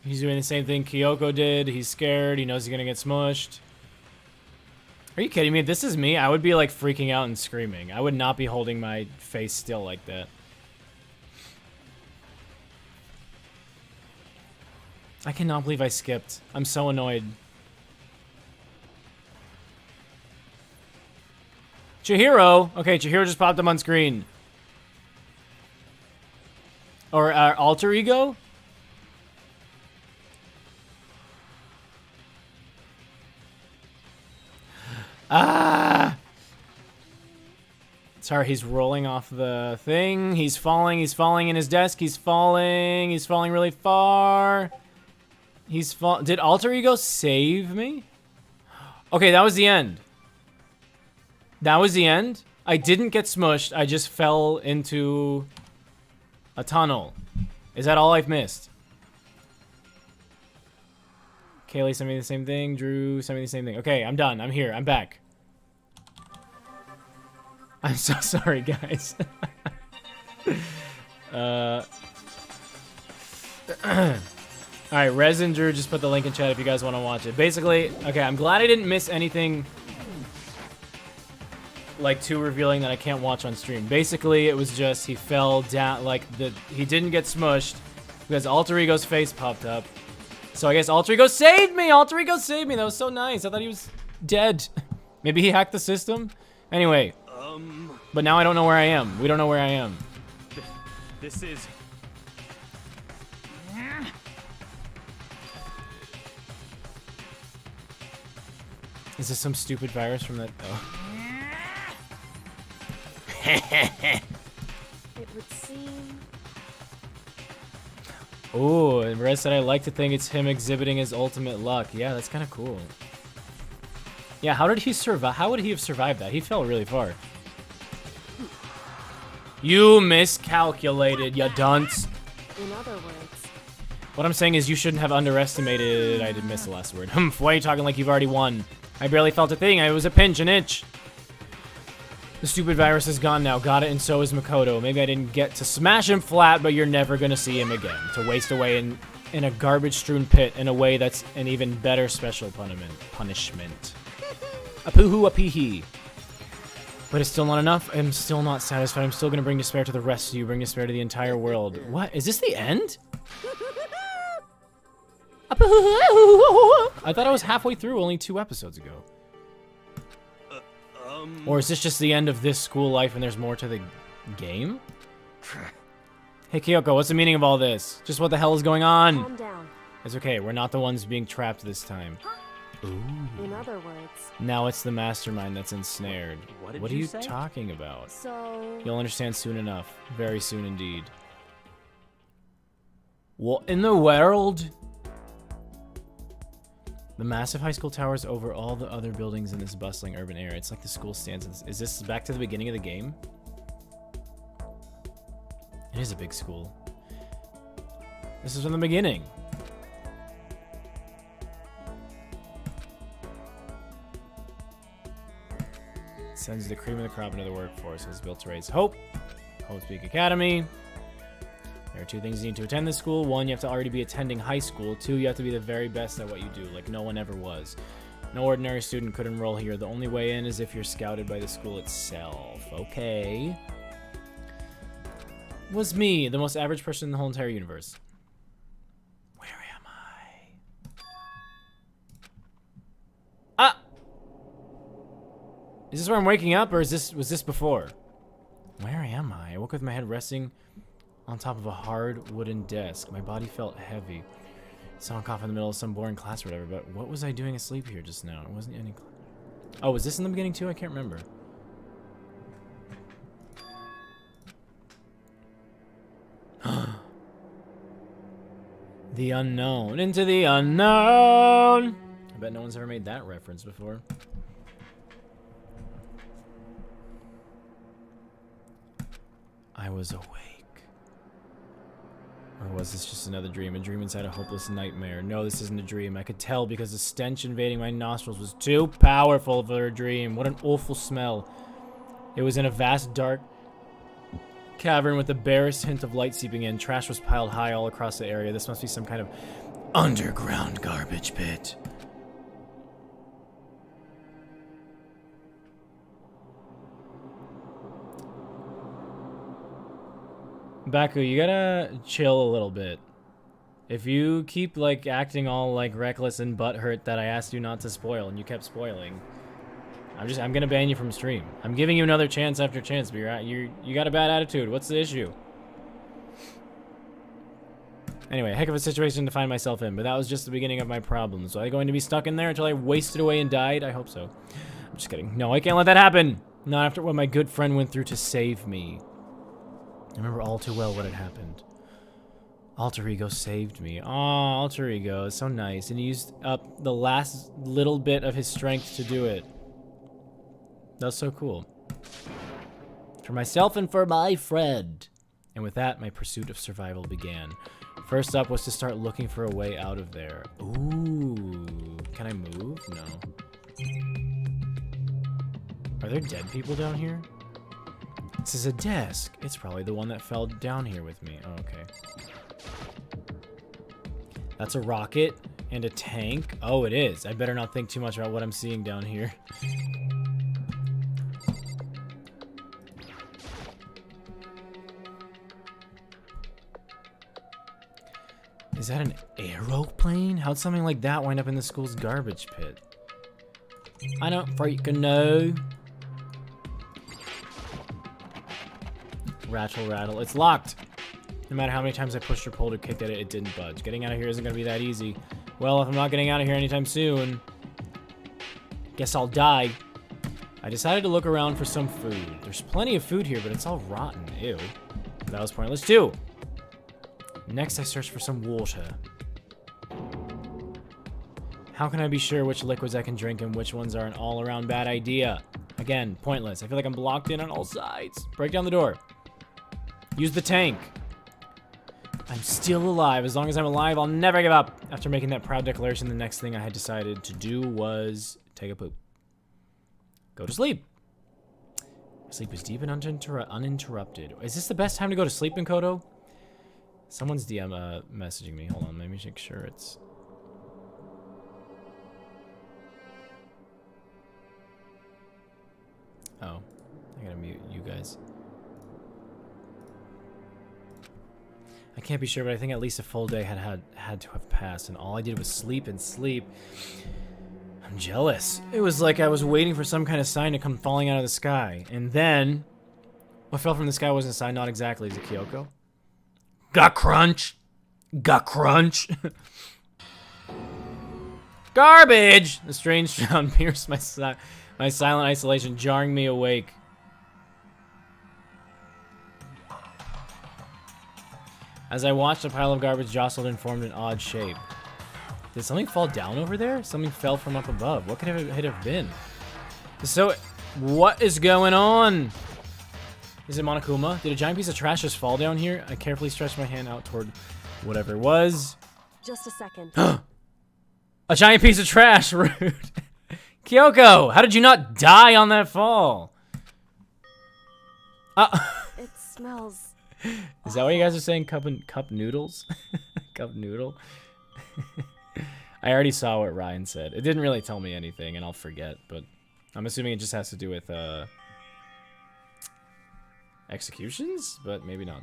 He's doing the same thing Kyoko did. He's scared. He knows he's gonna get smushed. Are you kidding me? If this is me, I would be like freaking out and screaming. I would not be holding my face still like that. I cannot believe I skipped. I'm so annoyed. Chihiro! Okay, Chihiro just popped up on screen. Or alter ego? Ah! Sorry, he's rolling off the thing. He's falling in his desk. He's falling really far. Did alter ego save me? Okay, that was the end. That was the end? I didn't get smushed. I just fell into a tunnel. Is that all I've missed? Kaylee sent me the same thing. Drew sent me the same thing. Okay, I'm done. I'm here. I'm back. I'm so sorry, guys. Alright, Rez and Drew just put the link in chat if you guys want to watch it. Basically, okay, I'm glad I didn't miss anything like too revealing that I can't watch on stream. Basically, it was just he fell down, like he didn't get smushed because Alter Ego's face popped up. So I guess Alter Ego saved me. Alter Ego saved me. That was so nice. I thought he was dead. Maybe he hacked the system. Anyway, but now I don't know where I am. We don't know where I am. This is... Is this some stupid virus from that? Oh. It would seem. Oh, and Rez said I like to think it's him exhibiting his ultimate luck. Yeah, that's kind of cool. Yeah, how did he survive? How would he have survived that? He fell really far. You miscalculated, you dunce. In other words. What I'm saying is you shouldn't have underestimated. I did miss the last word. Why are you talking like you've already won? I barely felt a thing. It was a pinch, an itch. The stupid virus is gone now. Got it, and so is Makoto. Maybe I didn't get to smash him flat, but you're never gonna see him again. To waste away in a garbage-strewn pit in a way that's an even better special punishment. A poo-hoo, a pee-hee. But it's still not enough. I'm still not satisfied. I'm still gonna bring despair to the rest of you. Bring despair to the entire world. What? Is this the end? I thought I was halfway through only 2 episodes ago. Or is this just the end of this school life and there's more to the game? Hey Kyoko, what's the meaning of all this? Just what the hell is going on? Calm down. It's okay, we're not the ones being trapped this time. Ooh. In other words. Now it's the mastermind that's ensnared. What are you say? Talking about? So. You'll understand soon enough. Very soon indeed. What in the world? The massive high school towers over all the other buildings in this bustling urban area. It's like the school stands in this. Is this back to the beginning of the game? It is a big school. This is from the beginning. Sends the cream of the crop into the workforce. It's built to raise hope. Hope Peak Academy. There are 2 things you need to attend this school. 1, you have to already be attending high school. 2, you have to be the very best at what you do, like no one ever was. No ordinary student could enroll here. The only way in is if you're scouted by the school itself. Okay. Was me, the most average person in the whole entire universe. Where am I? Ah! Is this where I'm waking up, or was this before? Where am I? I woke with my head resting on top of a hard wooden desk. My body felt heavy. Someone coughed in the middle of some boring class or whatever, but what was I doing asleep here just now? It wasn't any... Oh, was this in the beginning too? I can't remember. The unknown. Into the unknown! I bet no one's ever made that reference before. I was awake. Or was this just another dream? A dream inside a hopeless nightmare? No, this isn't a dream. I could tell because the stench invading my nostrils was too powerful for a dream. What an awful smell. It was in a vast, dark cavern with the barest hint of light seeping in. Trash was piled high all across the area. This must be some kind of underground garbage pit. Baku, you gotta chill a little bit. If you keep like acting all like reckless and butthurt that I asked you not to spoil and you kept spoiling, I'm gonna ban you from stream. I'm giving you another chance after chance, but you got a bad attitude. What's the issue? Anyway, heck of a situation to find myself in, but that was just the beginning of my problems. So am I going to be stuck in there until I wasted away and died? I hope so. I'm just kidding. No, I can't let that happen. Not after what my good friend went through to save me. I remember all too well what had happened. Alter Ego saved me. Aw, Alter Ego is so nice. And he used up the last little bit of his strength to do it. That was so cool. For myself and for my friend. And with that, my pursuit of survival began. First up was to start looking for a way out of there. Ooh. Can I move? No. Are there dead people down here? This is a desk. It's probably the one that fell down here with me. Oh, okay. That's a rocket and a tank. Oh, it is. I better not think too much about what I'm seeing down here. Is that an aeroplane? How'd something like that wind up in the school's garbage pit? I don't freaking know. Rattle, rattle. It's locked. No matter how many times I pushed or pulled or kicked at it, it didn't budge. Getting out of here isn't going to be that easy. Well, if I'm not getting out of here anytime soon, guess I'll die. I decided to look around for some food. There's plenty of food here, but it's all rotten. Ew. That was pointless too. Next, I searched for some water. How can I be sure which liquids I can drink and which ones are an all-around bad idea? Again, pointless. I feel like I'm blocked in on all sides. Break down the door. Use the tank. I'm still alive. As long as I'm alive, I'll never give up. After making that proud declaration, the next thing I had decided to do was take a poop. Go to sleep. Sleep was deep and uninterrupted. Is this the best time to go to sleep, Mikoto? Someone's DM messaging me. Hold on, let me make sure it's... Oh, I gotta mute you guys. I can't be sure, but I think at least a full day had to have passed, and all I did was sleep and sleep. I'm jealous. It was like I was waiting for some kind of sign to come falling out of the sky, and then what fell from the sky wasn't a sign. Not exactly. Is it Kyoko? Got crunch. Got crunch. Garbage. The strange sound pierced my silent isolation, jarring me awake. As I watched, a pile of garbage jostled and formed an odd shape. Did something fall down over there? Something fell from up above. What could it have been? So, what is going on? Is it Monokuma? Did a giant piece of trash just fall down here? I carefully stretched my hand out toward whatever it was. Just a second. A giant piece of trash! Rude. Kyoko, how did you not die on that fall? It smells... Is that what you guys are saying? Cup noodles? Cup noodle? I already saw what Ryan said. It didn't really tell me anything, and I'll forget, but I'm assuming it just has to do with executions, but maybe not.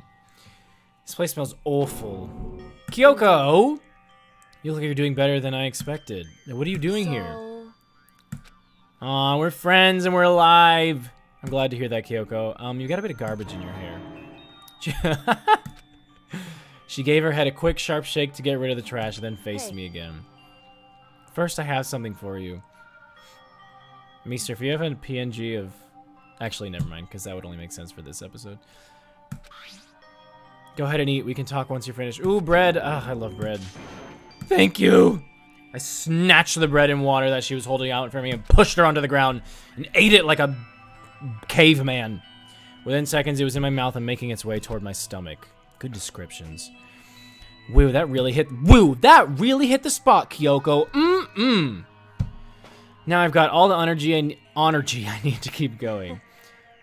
This place smells awful. Kyoko! You look like you're doing better than I expected. What are you doing here? Aw, we're friends and we're alive. I'm glad to hear that, Kyoko. You got a bit of garbage in your hair. She gave her head a quick, sharp shake to get rid of the trash, then faced me again. First, I have something for you. Meester, if you have a PNG of... Actually, never mind, because that would only make sense for this episode. Go ahead and eat. We can talk once you're finished. Ooh, bread. I love bread. Thank you. I snatched the bread and water that she was holding out in front of me and pushed her onto the ground and ate it like a caveman. Within seconds, it was in my mouth and making its way toward my stomach. Good descriptions. Woo, that really hit... Woo, that really hit the spot, Kyoko. Now I've got all the energy I need to keep going.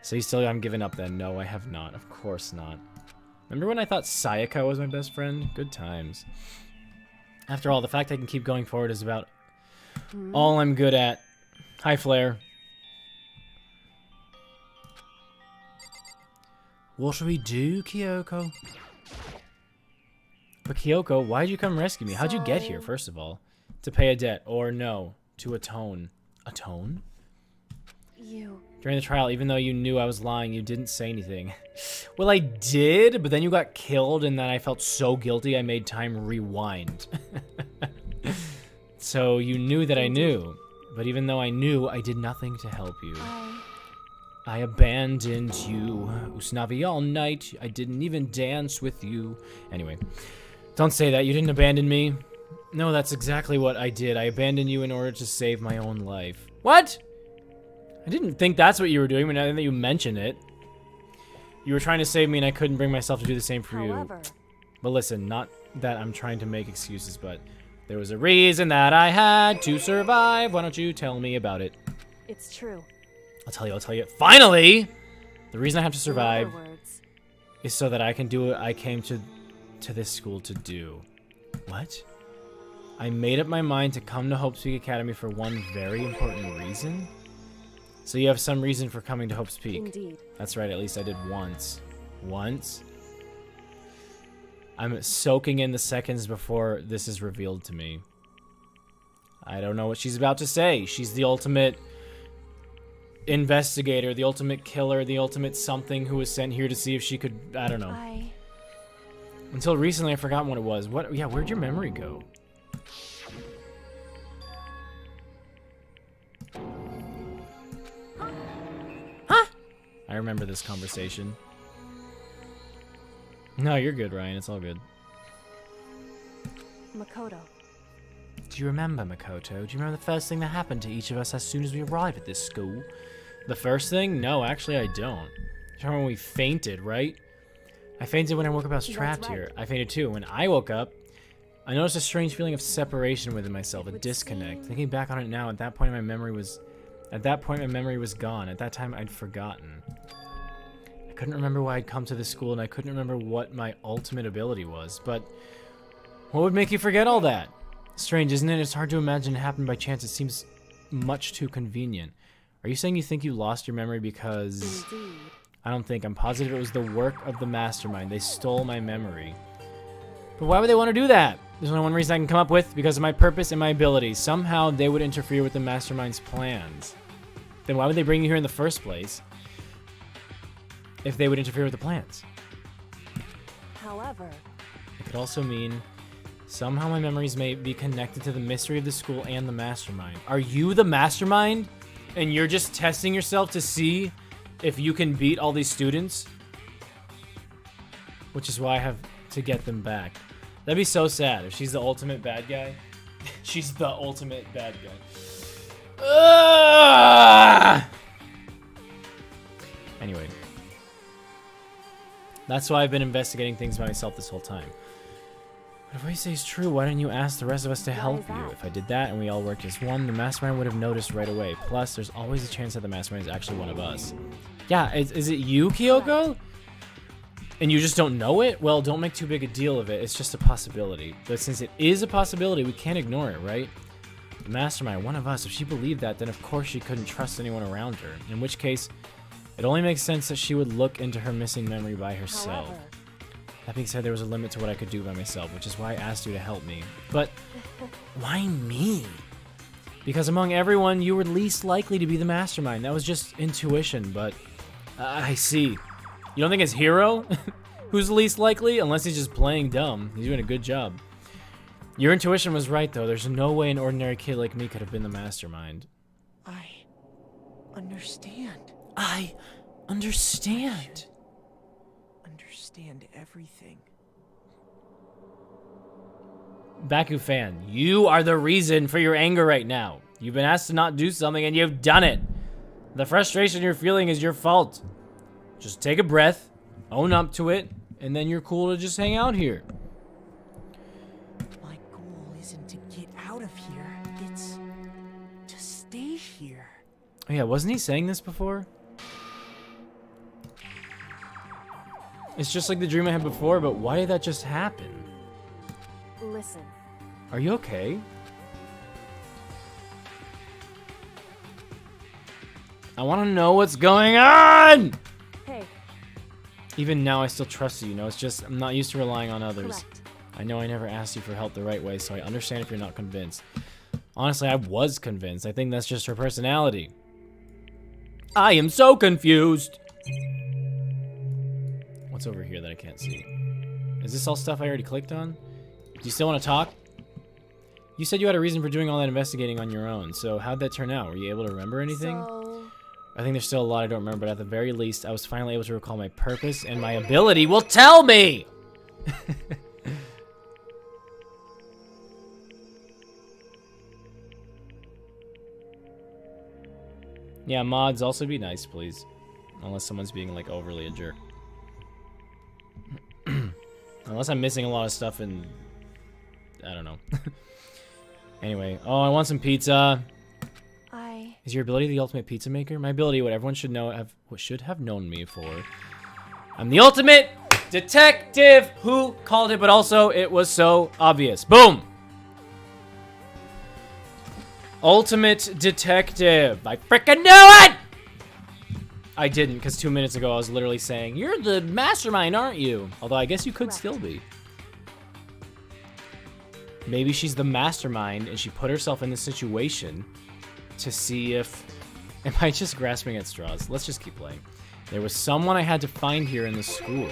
So you still haven't given up then? No, I have not. Of course not. Remember when I thought Sayaka was my best friend? Good times. After all, the fact I can keep going forward is about all I'm good at. Hi, Flare. What should we do, Kyoko? But Kyoko, why'd you come rescue me? How'd you get here, first of all? To pay a debt, or no, to atone. Atone? During the trial, even though you knew I was lying, you didn't say anything. Well, I did, but then you got killed, and then I felt so guilty I made time rewind. So you knew that I knew, but even though I knew, I did nothing to help you. I abandoned you, Usnavi, all night. I didn't even dance with you. Anyway, don't say that. You didn't abandon me. No, that's exactly what I did. I abandoned you in order to save my own life. What? I didn't think that's what you were doing, but now that you mention it. You were trying to save me and I couldn't bring myself to do the same for you. But listen, not that I'm trying to make excuses, but there was a reason that I had to survive. Why don't you tell me about it? It's true. I'll tell you. Finally! The reason I have to survive is so that I can do what I came to this school to do. What? I made up my mind to come to Hope's Peak Academy for one very important reason? So you have some reason for coming to Hope's Peak. Indeed. That's right, at least I did once. Once? I'm soaking in the seconds before this is revealed to me. I don't know what she's about to say. She's the ultimate investigator, the ultimate killer, the ultimate something who was sent here to see if she could, I don't know. Until recently, I've forgotten what it was. What? Yeah, where'd your memory go? Huh? I remember this conversation. No, you're good, Ryan. It's all good. Makoto. Do you remember, Makoto? Do you remember the first thing that happened to each of us as soon as we arrived at this school? The first thing? No, actually, I don't. You remember when we fainted, right? I fainted when I woke up. I was trapped here. I fainted too. When I woke up, I noticed a strange feeling of separation within myself, a disconnect. Thinking back on it now, at that point, my memory was gone. At that time, I'd forgotten. I couldn't remember why I'd come to this school, and I couldn't remember what my ultimate ability was. But what would make you forget all that? Strange, isn't it? It's hard to imagine it happened by chance. It seems much too convenient. Are you saying you think you lost your memory because... Indeed. I don't think. I'm positive it was the work of the mastermind. They stole my memory. But why would they want to do that? There's only one reason I can come up with, because of my purpose and my abilities. Somehow they would interfere with the mastermind's plans. Then why would they bring you here in the first place if they would interfere with the plans? However, It could also mean somehow my memories may be connected to the mystery of the school and the mastermind. Are you the mastermind? And you're just testing yourself to see if you can beat all these students? Which is why I have to get them back. That'd be so sad if she's the ultimate bad guy. She's the ultimate bad guy. Anyway. That's why I've been investigating things by myself this whole time. But if what you say is true, why didn't you ask the rest of us to help you? If I did that and we all worked as one, the mastermind would have noticed right away. Plus, there's always a chance that the mastermind is actually one of us. Yeah, is it you, Kyoko? And you just don't know it? Well, don't make too big a deal of it. It's just a possibility. But since it is a possibility, we can't ignore it, right? The mastermind, one of us. If she believed that, then of course she couldn't trust anyone around her. In which case, it only makes sense that she would look into her missing memory by herself. however, That being said, there was a limit to what I could do by myself, which is why I asked you to help me. But why me? Because among everyone, you were least likely to be the mastermind. That was just intuition, but I see. You don't think it's Hiro who's the least likely? Unless he's just playing dumb. He's doing a good job. Your intuition was right, though. There's no way an ordinary kid like me could have been the mastermind. I understand. I understand. Understand everything. Baku fan, you are the reason for your anger right now. You've been asked to not do something and you've done it. The frustration you're feeling is your fault. Just take a breath, own up to it, and then you're cool to just hang out here. My goal isn't to get out of here. It's to stay here. Oh yeah, wasn't he saying this before? It's just like the dream I had before, but why did that just happen? listen. Are you okay? I want to know what's going on! Hey, Even now, I still trust you, it's just I'm not used to relying on others. correct. I know I never asked you for help the right way, so I understand if you're not convinced. Honestly, I was convinced. I think that's just her personality. I am so confused! What's over here that I can't see? Is this all stuff I already clicked on? Do you still want to talk? You said you had a reason for doing all that investigating on your own, so how'd that turn out? Were you able to remember anything? So, I think there's still a lot I don't remember, but at the very least, I was finally able to recall my purpose and my ability. Well, tell me! Yeah, mods also be nice, please. Unless someone's being, like, overly a jerk. Unless I'm missing a lot of stuff and... I don't know. Anyway. Oh, I want some pizza. Is your ability the ultimate pizza maker? My ability, what everyone should know, should have known me for. I'm the ultimate detective! Who called it, but also it was so obvious. Boom! Ultimate detective. I frickin' knew it! I didn't, because 2 minutes ago I was literally saying, you're the mastermind, aren't you? Although I guess you could Correct. still be. Maybe she's the mastermind and she put herself in this situation to see if... Am I just grasping at straws? Let's just keep playing. There was someone I had to find here in the school.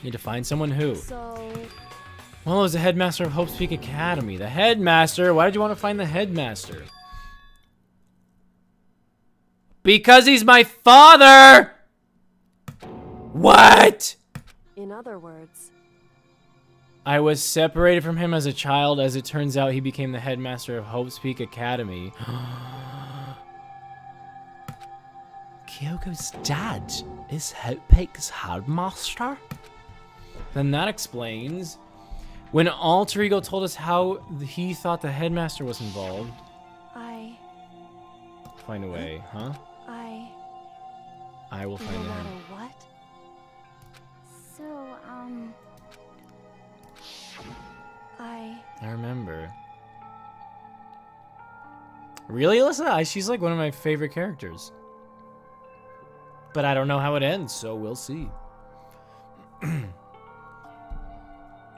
Need to find someone who? So... Well, it was the headmaster of Hope's Peak Academy. The headmaster? Why did you want to find the headmaster? Because he's my father! What? In other words... I was separated from him as a child. As it turns out, he became the headmaster of Hope's Peak Academy. Kyoko's dad is Hope Peak's headmaster? Then that explains... When Alter Ego told us how he thought the headmaster was involved... Find a way, huh? I will find No him. matter what? So, I remember. Really, Alyssa? She's like one of my favorite characters. But I don't know how it ends, so we'll see. My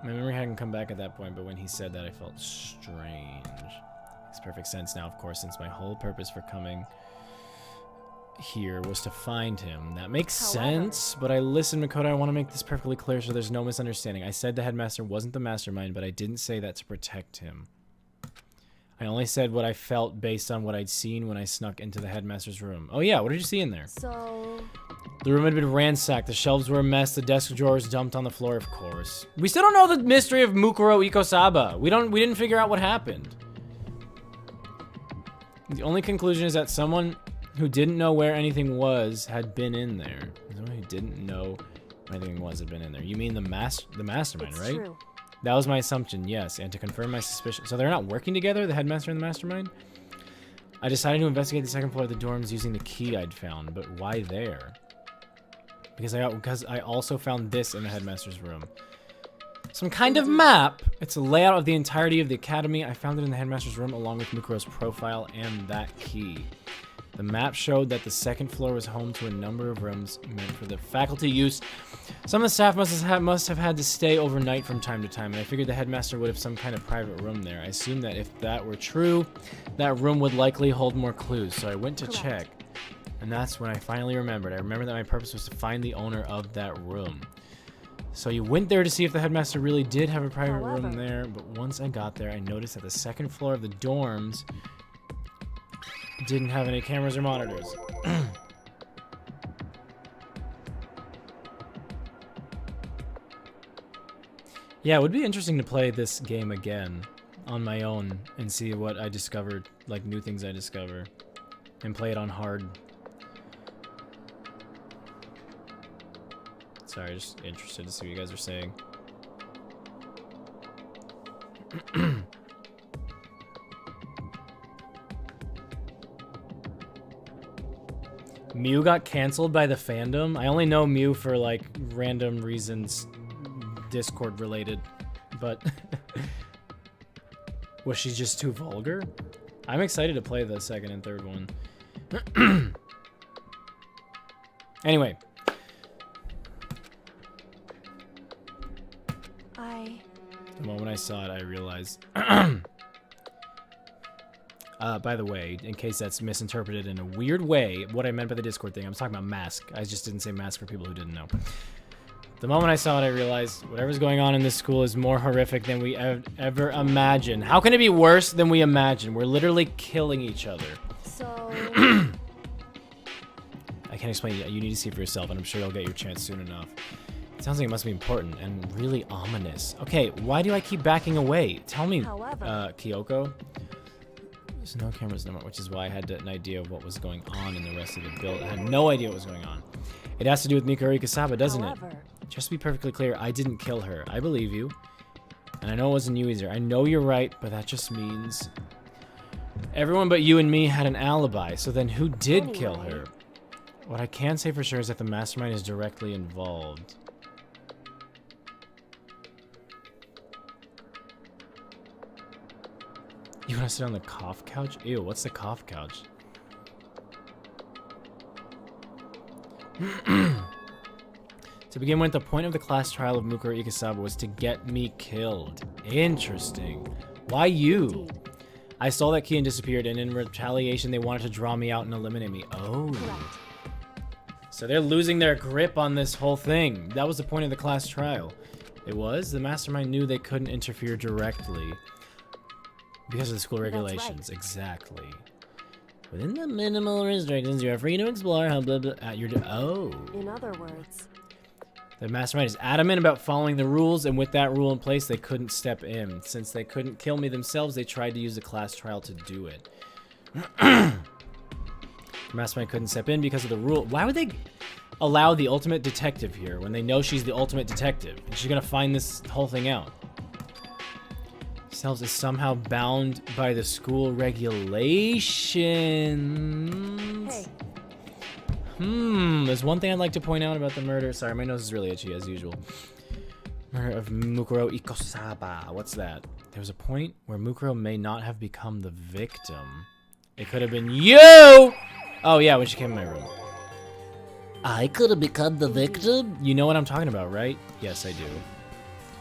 memory hadn't come back at that point, but when he said that, I felt strange. Makes perfect sense now, of course, since my whole purpose for coming here was to find him. That makes sense, but I listened, Makoto. I want to make this perfectly clear so there's no misunderstanding. I said the headmaster wasn't the mastermind, but I didn't say that to protect him. I only said what I felt based on what I'd seen when I snuck into the headmaster's room. Oh yeah, what did you see in there? So... The room had been ransacked, the shelves were a mess, the desk drawers dumped on the floor, of course. We still don't know the mystery of Mukuro Ikosaba. We didn't figure out what happened. The only conclusion is that someone who didn't know where anything was had been in there. Someone who didn't know where anything was had been in there. You mean the mastermind, It's right? true. That was my assumption, yes, and to confirm my suspicion. So they're not working together, the headmaster and the mastermind? I decided to investigate the second floor of the dorms using the key I'd found, but why there? Because I also found this in the headmaster's room. Some kind of map. It's a layout of the entirety of the academy. I found it in the headmaster's room along with Mukuro's profile and that key. The map showed that the second floor was home to a number of rooms meant for the faculty use. Some of the staff must have had to stay overnight from time to time, and I figured the headmaster would have some kind of private room there. I assumed that if that were true, that room would likely hold more clues, so I went to check. And that's when I finally remembered. I remembered that my purpose was to find the owner of that room. So you went there to see if the headmaster really did have a private room there, but once I got there, I noticed that the second floor of the dorms didn't have any cameras or monitors. Yeah, it would be interesting to play this game again on my own and see what I discovered, like new things I discover, and play it on hard. Sorry, just interested to see what you guys are saying. Mew got canceled by the fandom. I only know Mew for like random reasons, Discord related, but was she just too vulgar? I'm excited to play the second and third one. Anyway. The moment I saw it, I realized. By the way, in case that's misinterpreted in a weird way, what I meant by the Discord thing, I was talking about mask. I just didn't say mask for people who didn't know. The moment I saw it, I realized whatever's going on in this school is more horrific than we ever imagined. How can it be worse than we imagine? We're literally killing each other. So... I can't explain it. You need to see it for yourself, and I'm sure you'll get your chance soon enough. It sounds like it must be important and really ominous. Okay, why do I keep backing away? Tell me, Kyoko. There's no cameras no more, which is why I had an idea of what was going on in the rest of the build. I had no idea what was going on. It has to do with Mikuru Ikasaba, doesn't it? Just to be perfectly clear, I didn't kill her. I believe you. And I know it wasn't you either. I know you're right, but that just means everyone but you and me had an alibi. So then who did kill her? What I can say for sure is that the mastermind is directly involved. You want to sit on the cough couch? Ew, what's the cough couch? To begin with, the point of the class trial of Mukuro Ikasaba was to get me killed. Interesting. Why you? Indeed. I stole that key and disappeared, and in retaliation, they wanted to draw me out and eliminate me. Oh. Correct. So they're losing their grip on this whole thing. That was the point of the class trial. It was? The mastermind knew they couldn't interfere directly because of the school regulations. Right. Exactly. Within the minimal restrictions, you are free to explore how blah blah at your In other words, The mastermind is adamant about following the rules, and with that rule in place, they couldn't step in. Since they couldn't kill me themselves, they tried to use the class trial to do it. The mastermind couldn't step in because of the rule. Why would they allow the ultimate detective here when they know she's the ultimate detective and she's gonna find this whole thing out? Selves is somehow bound by the school regulations. hey, There's one thing I'd like to point out about the murder. Sorry, my nose is really itchy as usual. Murder of Mukuro Ikasaba. What's that? There was a point where Mukuro may not have become the victim. It could have been you! Oh yeah, when she came in my room. I could have become the victim? You know what I'm talking about, right? Yes, I do.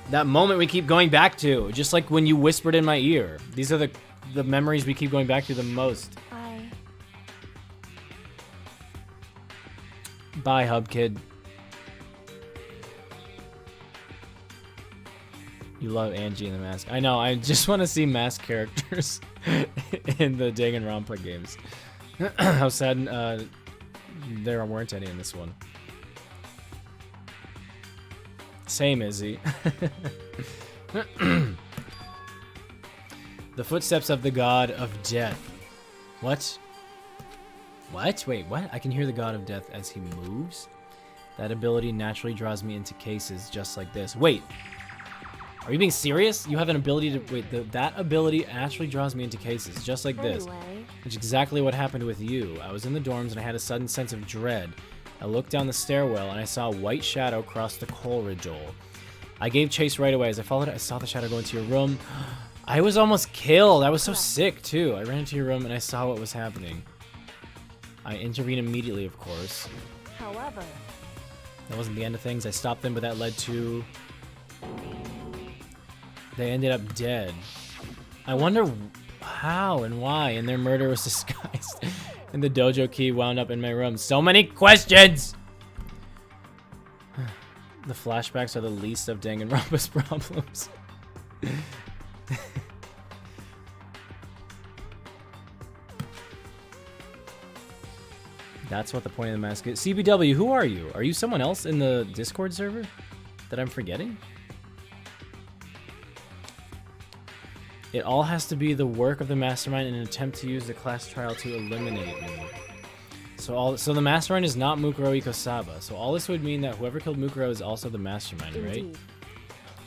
That moment we keep going back to, just like when you whispered in my ear. These are the memories we keep going back to the most. Bye, Hub Kid. You love Angie in the mask. I know, I just want to see mask characters in the Danganronpa games. How sad there weren't any in this one. Same, Izzy. The footsteps of the god of death. What? What? Wait, what? I can hear the god of death as he moves? That ability naturally draws me into cases just like this. Wait. Are you being serious? You have an ability to... Wait, that ability actually draws me into cases just like this. anyway, Which is exactly what happened with you. I was in the dorms and I had a sudden sense of dread. I looked down the stairwell and I saw a white shadow cross the corridor. I gave chase right away. As I followed it, I saw the shadow go into your room. I was almost killed. I was so sick, too. I ran into your room and I saw what was happening. I intervened immediately, of course. however, That wasn't the end of things. I stopped them, but that led to... They ended up dead. I wonder how and why, and their murder was disguised. And the dojo key wound up in my room. So many questions! The flashbacks are the least of Danganronpa's problems. That's what the point of the mask is. CBW, who are you? Are you someone else in the Discord server that I'm forgetting? It all has to be the work of the mastermind in an attempt to use the class trial to eliminate me. So the mastermind is not Mukuro Ikasaba. So all this would mean that whoever killed Mukuro is also the mastermind, right? indeed.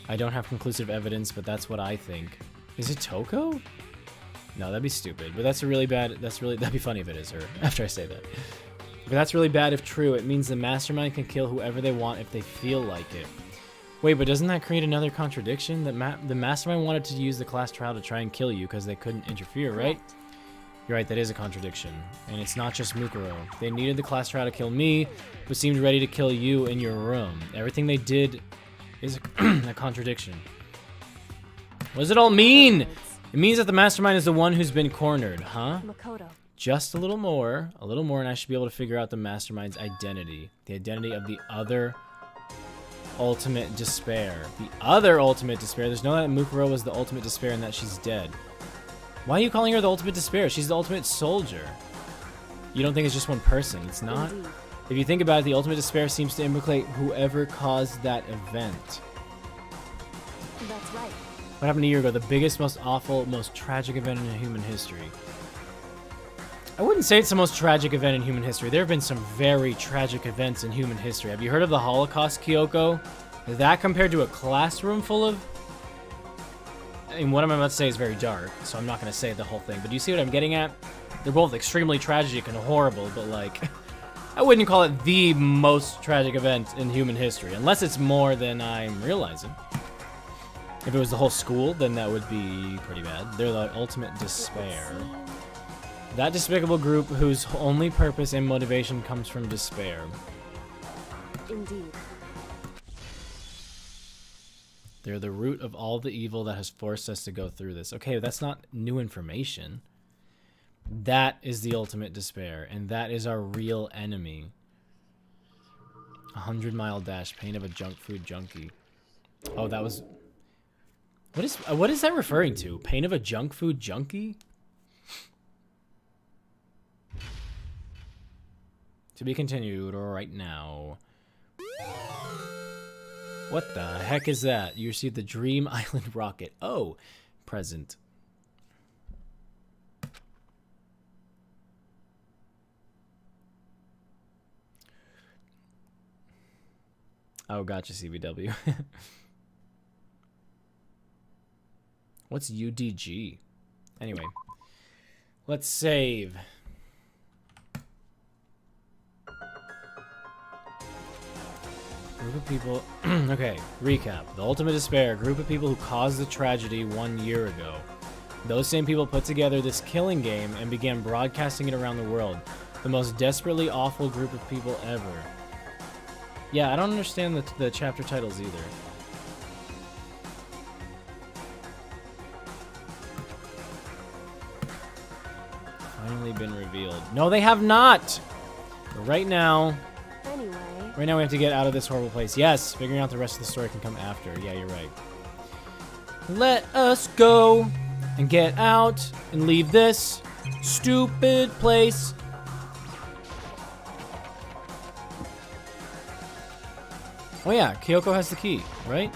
I don't have conclusive evidence, but that's what I think. Is it Toko? No, that'd be stupid. But that's a really bad... That'd be funny if it is her, after I say that. But that's really bad if true. It means the mastermind can kill whoever they want if they feel like it. Wait, but doesn't that create another contradiction? That the mastermind wanted to use the class trial to try and kill you because they couldn't interfere, right? Correct. You're right, that is a contradiction. And it's not just Mukuro. They needed the class trial to kill me, but seemed ready to kill you in your room. Everything they did is a contradiction. What does it all mean? It means that the mastermind is the one who's been cornered, huh? Makoto. Just a little more, and I should be able to figure out the mastermind's identity. The identity of the other ultimate despair. The other ultimate despair. There's no doubt that Mukuro was the ultimate despair and that she's dead. Why are you calling her the ultimate despair? She's the ultimate soldier. You don't think it's just one person. It's not. Indeed. If you think about it, the ultimate despair seems to implicate whoever caused that event. That's right. What happened a year ago? The biggest, most awful, most tragic event in human history. I wouldn't say it's the most tragic event in human history. There have been some very tragic events in human history. Have you heard of the Holocaust, Kyoko? That compared to a classroom full of... I mean, what I'm about to say is very dark, so I'm not going to say the whole thing. But do you see what I'm getting at? They're both extremely tragic and horrible, but like... I wouldn't call it the most tragic event in human history, unless it's more than I'm realizing. If it was the whole school, then that would be pretty bad. They're the ultimate despair. That despicable group whose only purpose and motivation comes from despair. Indeed. They're the root of all the evil that has forced us to go through this. Okay, that's not new information. That is the ultimate despair, and that is our real enemy. 100-mile dash, pain of a junk food junkie. Oh, that was... What is that referring to? Pain of a junk food junkie? To be continued right now. What the heck is that? You received the Dream Island rocket. Oh, present. Oh, gotcha, CBW. What's UDG? Anyway, let's save. Group of people. Okay, recap. The Ultimate Despair, a group of people who caused the tragedy 1 year ago. Those same people put together this killing game and began broadcasting it around the world. The most desperately awful group of people ever. Yeah, I don't understand the chapter titles either. Finally been revealed. No, they have not! But right now... Anyway... Right now we have to get out of this horrible place. Yes, figuring out the rest of the story can come after. Yeah, you're right. Let us go and get out and leave this stupid place. Oh yeah, Kyoko has the key, right?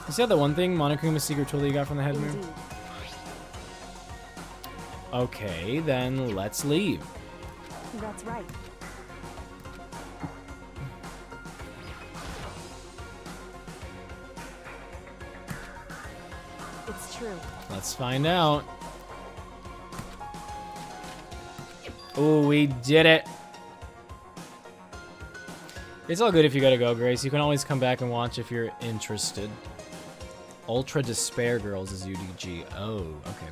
You said that one thing, Monokuma's secret tool that you got from the head mirror? Indeed. Okay, then let's leave. That's right. It's true. Let's find out. Oh, we did it. It's all good if you gotta go, Grace. You can always come back and watch if you're interested. Ultra Despair Girls is UDG. Oh, okay.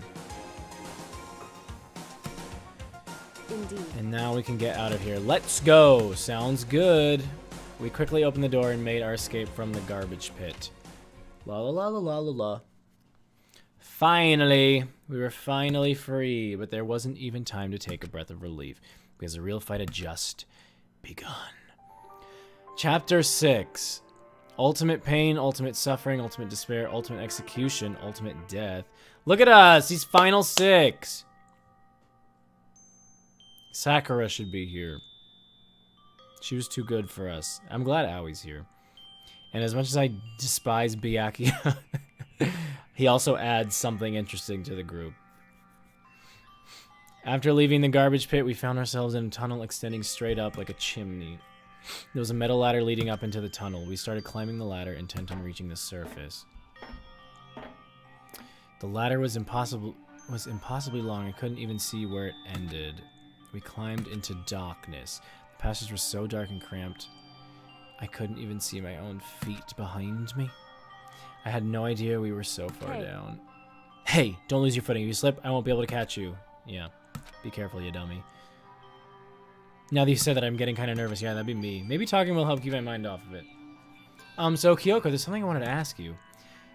Indeed. And now we can get out of here. Let's go. Sounds good. We quickly opened the door and made our escape from the garbage pit. La la la la la la la. Finally, we were finally free, but there wasn't even time to take a breath of relief because the real fight had just begun. Chapter 6. Ultimate pain, ultimate suffering, ultimate despair, ultimate execution, ultimate death. Look at us, these final 6. Sakura should be here. She was too good for us. I'm glad Aoi's here. And as much as I despise Byakuya, he also adds something interesting to the group. After leaving the garbage pit, we found ourselves in a tunnel extending straight up like a chimney. There was a metal ladder leading up into the tunnel. We started climbing the ladder, intent on reaching the surface. The ladder was impossibly long. I couldn't even see where it ended. We climbed into darkness. The passages were so dark and cramped, I couldn't even see my own feet behind me. I had no idea we were so far down. Hey, don't lose your footing. If you slip, I won't be able to catch you. Yeah, be careful, you dummy. Now that you said that, I'm getting kind of nervous. Yeah, that'd be me. Maybe talking will help keep my mind off of it. So Kyoko, there's something I wanted to ask you.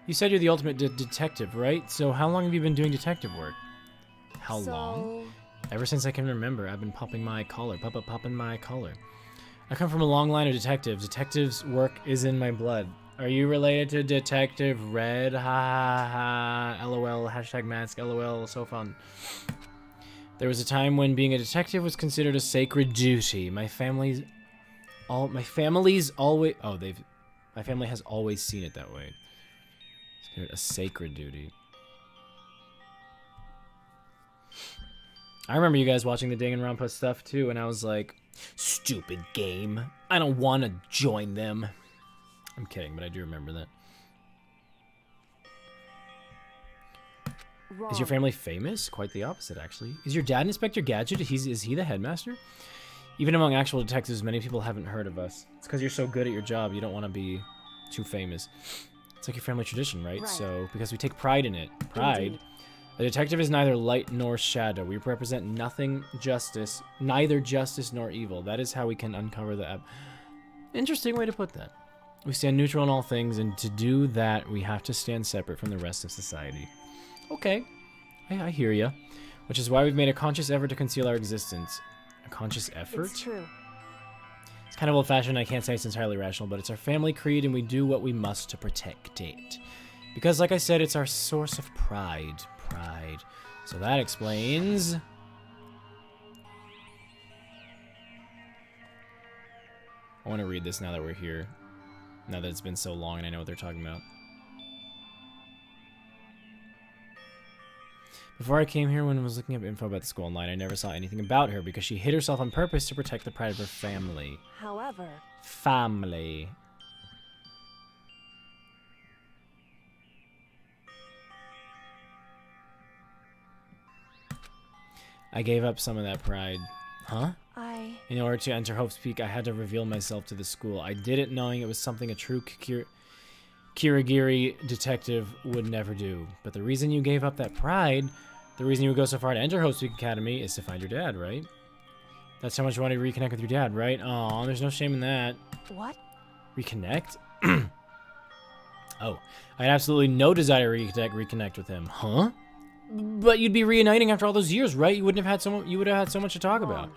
You said you're the ultimate detective, right? So how long have you been doing detective work? How long? Ever since I can remember, I've been popping my collar. Popping my collar. I come from a long line of detectives. Detectives' work is in my blood. Are you related to Detective Red? Ha ha ha. LOL. Hashtag mask. LOL. So fun. There was a time when being a detective was considered a sacred duty. My family has always seen it that way. It's considered a sacred duty. I remember you guys watching the Danganronpa stuff too, and I was like, stupid game. I don't want to join them. I'm kidding, but I do remember that. Wrong. Is your family famous? Quite the opposite, actually. Is your dad Inspector Gadget? Is he the headmaster? Even among actual detectives, many people haven't heard of us. It's because you're so good at your job, you don't want to be too famous. It's like your family tradition, right? So, because we take pride in it. Pride. Indeed. A detective is neither light nor shadow. We represent neither justice nor evil. That is how we can uncover the... Interesting way to put that. We stand neutral in all things, and to do that, we have to stand separate from the rest of society. Okay. I hear ya. Which is why we've made a conscious effort to conceal our existence. A conscious effort? It's true. It's kind of old-fashioned, I can't say it's entirely rational, but it's our family creed and we do what we must to protect it. Because, like I said, it's our source of pride. Pride. So that explains... I want to read this now that we're here. Now that it's been so long and I know what they're talking about. Before I came here, when I was looking up info about the school online, I never saw anything about her because she hid herself on purpose to protect the pride of her family. However... Family. I gave up some of that pride. Huh? In order to enter Hope's Peak, I had to reveal myself to the school. I did it knowing it was something a true Kirigiri detective would never do. But the reason you gave up that pride, the reason you would go so far to enter Hope's Peak Academy is to find your dad, right? That's how much you want to reconnect with your dad, right? Aw, there's no shame in that. What? Reconnect? Oh, I had absolutely no desire to reconnect with him. Huh? But you'd be reuniting after all those years, right? You wouldn't have had you would have had so much to talk about.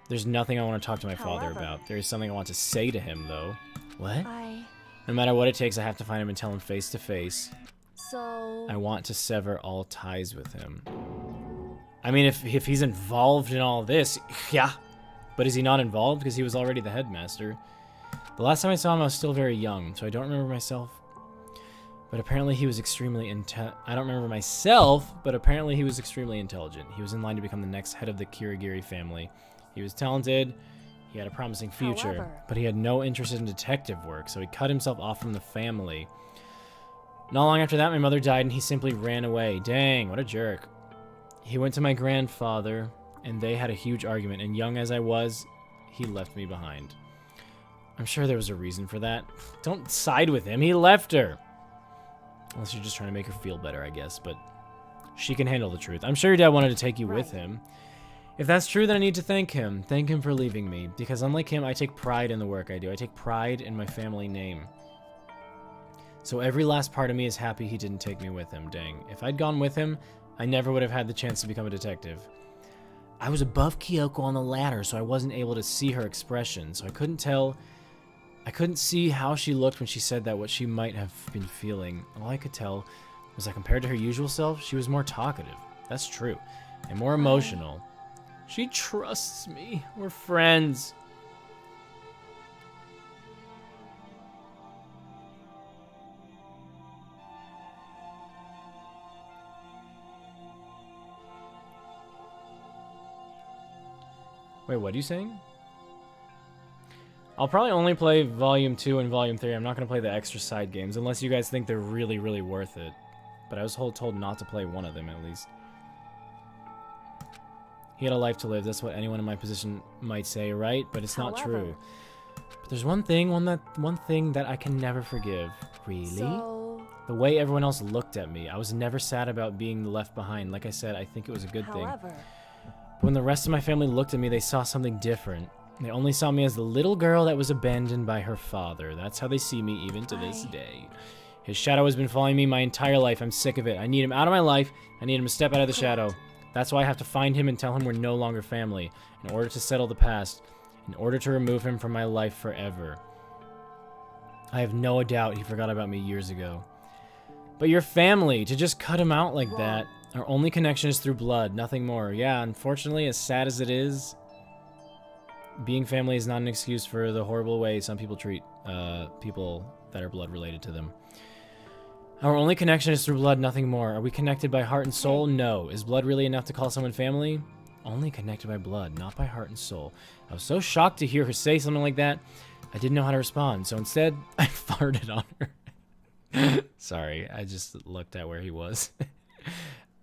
There's nothing I want to talk to my father about. There is something I want to say to him, though. What? No matter what it takes, I have to find him and tell him face to face. So... I want to sever all ties with him. I mean, if he's involved in all this, yeah. But is he not involved? Because he was already the headmaster. The last time I saw him, I was still very young, so I don't remember myself. But apparently he was extremely I don't remember myself, but apparently he was extremely intelligent. He was in line to become the next head of the Kirigiri family. He was talented, he had a promising future, but he had no interest in detective work, so he cut himself off from the family. Not long after that, my mother died and he simply ran away. Dang, what a jerk. He went to my grandfather, and they had a huge argument, and young as I was, he left me behind. I'm sure there was a reason for that. Don't side with him, he left her. Unless you're just trying to make her feel better, I guess, but she can handle the truth. I'm sure your dad wanted to take you with him. If that's true, then I need to thank him. Thank him for leaving me, because unlike him, I take pride in the work I do. I take pride in my family name. So every last part of me is happy he didn't take me with him, dang. If I'd gone with him, I never would have had the chance to become a detective. I was above Kyoko on the ladder, so I wasn't able to see her expression, so I couldn't see how she looked when she said that, what she might have been feeling. All I could tell was that compared to her usual self, she was more talkative. That's true. And more emotional. She trusts me. We're friends. Wait, what are you saying? I'll probably only play Volume 2 and Volume 3. I'm not going to play the extra side games, unless you guys think they're really, really worth it. But I was told not to play one of them, at least. He had a life to live. That's what anyone in my position might say, right? But it's not true. But there's one thing that I can never forgive. Really? So... The way everyone else looked at me. I was never sad about being left behind. Like I said, I think it was a good thing. But when the rest of my family looked at me, they saw something different. They only saw me as the little girl that was abandoned by her father. That's how they see me even to this day. His shadow has been following me my entire life. I'm sick of it. I need him out of my life. I need him to step out of the shadow. That's why I have to find him and tell him we're no longer family. In order to settle the past. In order to remove him from my life forever. I have no doubt he forgot about me years ago. But your family, to just cut him out like that. Our only connection is through blood, nothing more. Yeah, unfortunately, as sad as it is, being family is not an excuse for the horrible way some people treat people that are blood related to them. Our only connection is through blood, nothing more. Are we connected by heart and soul? No. Is blood really enough to call someone family? Only connected by blood, not by heart and soul. I was so shocked to hear her say something like that, I didn't know how to respond. So instead, I farted on her. Sorry, I just looked at where he was.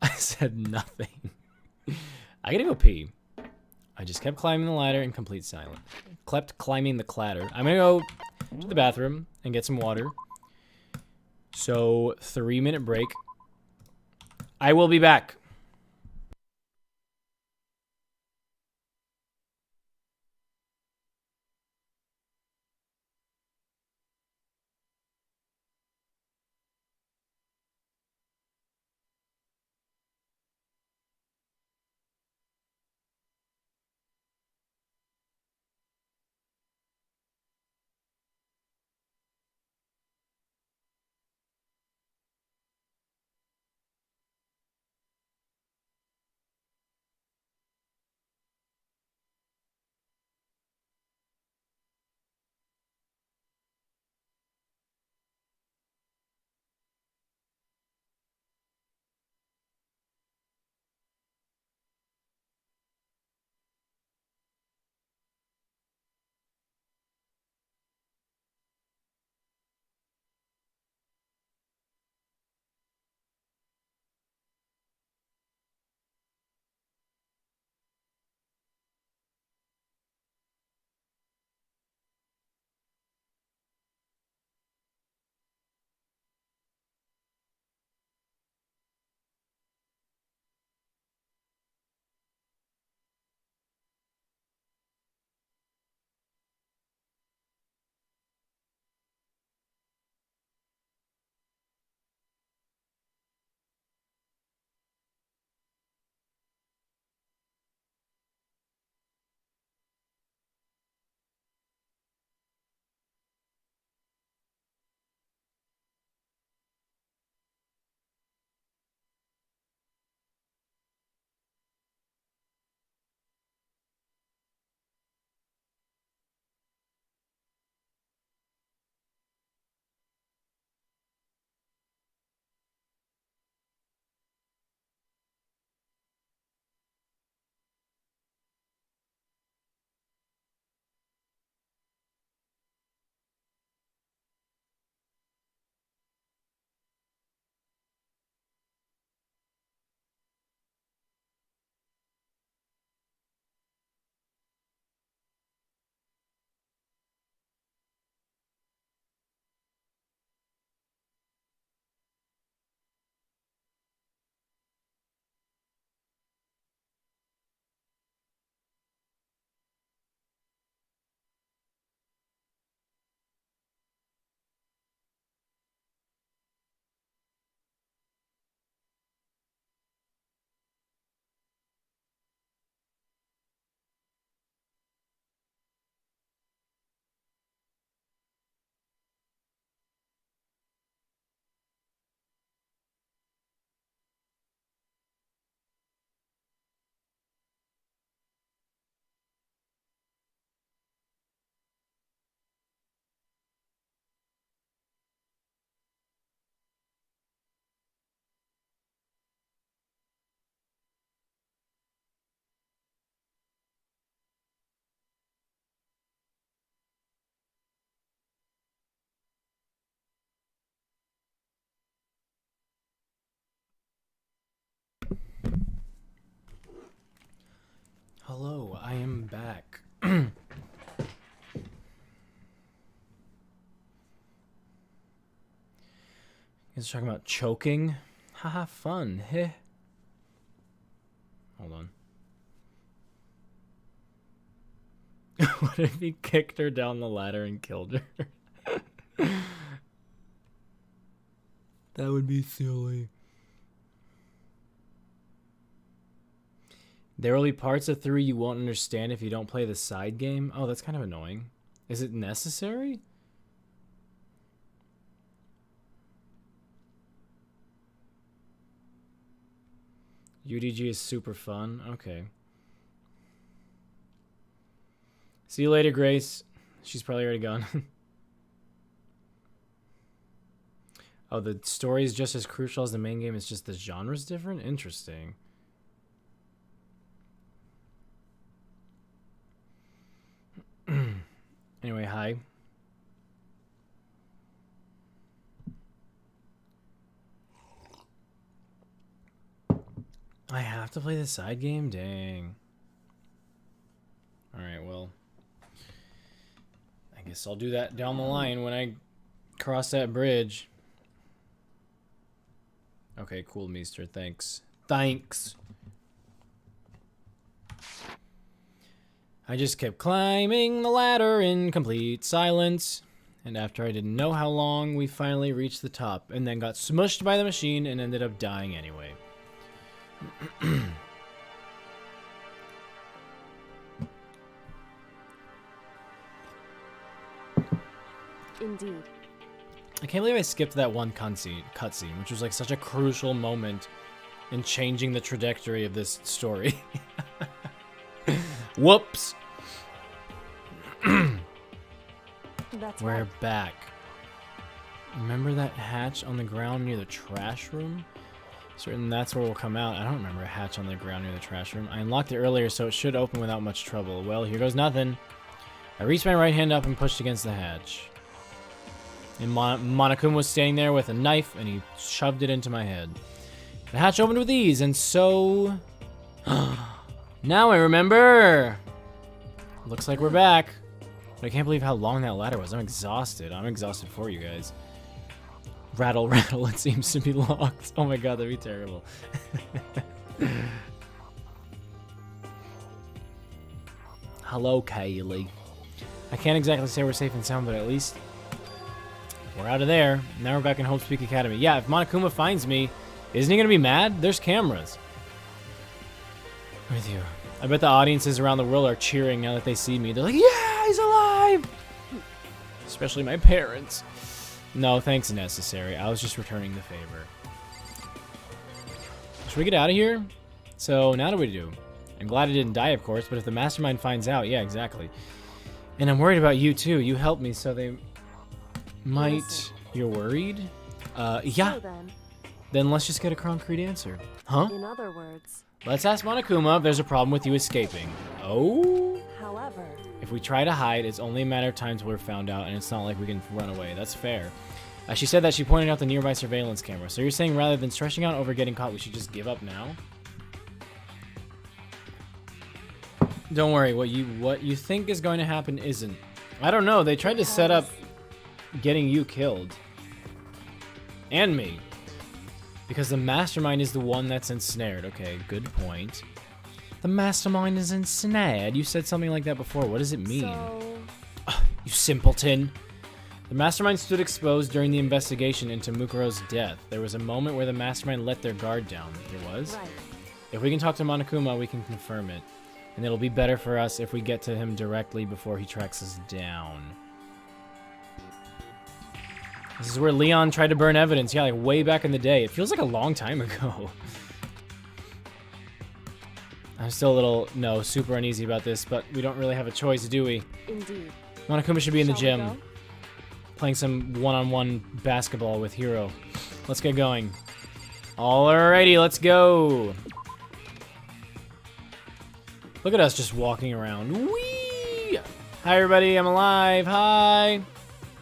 I said nothing. I gotta go pee. I just kept climbing the ladder in complete silence. Kept climbing the ladder. I'm gonna go to the bathroom and get some water. So, 3-minute break. I will be back. Hello, I am back. He's talking about choking. Haha, fun. Heh. Hold on. What if he kicked her down the ladder and killed her? That would be silly. There will be parts of 3 you won't understand if you don't play the side game. Oh, that's kind of annoying. Is it necessary? UDG is super fun. Okay. See you later, Grace. She's probably already gone. Oh, the story is just as crucial as the main game. It's just the genre's different? Interesting. Anyway, hi. I have to play the side game? Dang. Alright, well. I guess I'll do that down the line when I cross that bridge. Okay, cool, Meester. Thanks. Thanks. I just kept climbing the ladder in complete silence. And after I didn't know how long, we finally reached the top and then got smushed by the machine and ended up dying anyway. Indeed. I can't believe I skipped that one cutscene, which was like such a crucial moment in changing the trajectory of this story. Whoops. That's We're right. back. Remember that hatch on the ground near the trash room? Certain that's where we'll come out. I don't remember a hatch on the ground near the trash room. I unlocked it earlier, so it should open without much trouble. Well, here goes nothing. I reached my right hand up and pushed against the hatch. And Monokuma was standing there with a knife, and he shoved it into my head. The hatch opened with ease, and so... Now I remember! Looks like we're back. But I can't believe how long that ladder was. I'm exhausted. I'm exhausted for you guys. Rattle, rattle, it seems to be locked. Oh my god, that'd be terrible. Hello, Kaylee. I can't exactly say we're safe and sound, but at least we're out of there. Now we're back in Hope's Peak Academy. Yeah, if Monokuma finds me, isn't he gonna be mad? There's cameras. With you. I bet the audiences around the world are cheering now that they see me. They're like, yeah, he's alive! Especially my parents. No, thanks necessary. I was just returning the favor. Should we get out of here? So, now what do we do? I'm glad I didn't die, of course, but if the mastermind finds out, yeah, exactly. And I'm worried about you, too. You helped me, so they might... Listen. You're worried? Yeah. So Then let's just get a concrete answer. Huh? in other words, Let's ask Monokuma if there's a problem with you escaping. Oh? however, If we try to hide, it's only a matter of time until we're found out, and it's not like we can run away. That's fair. She said that she pointed out the nearby surveillance camera. So you're saying rather than stretching out over getting caught, we should just give up now? Don't worry, what you think is going to happen isn't. I don't know, they tried to set up getting you killed. And me. Because the mastermind is the one that's ensnared. Okay, good point. The mastermind is ensnared? You said something like that before. What does it mean? so You simpleton. The mastermind stood exposed during the investigation into Mukuro's death. There was a moment where the mastermind let their guard down. There was? right. If we can talk to Monokuma, we can confirm it. And it'll be better for us if we get to him directly before he tracks us down. This is where Leon tried to burn evidence. Yeah, like way back in the day. It feels like a long time ago. I'm still a little, super uneasy about this, but we don't really have a choice, do we? Indeed. Monokuma should be in the Shall we gym, go? playing some one-on-one basketball with Hiro. Let's get going. Alrighty, let's go. Look at us just walking around. Whee! Hi, everybody. I'm alive. Hi.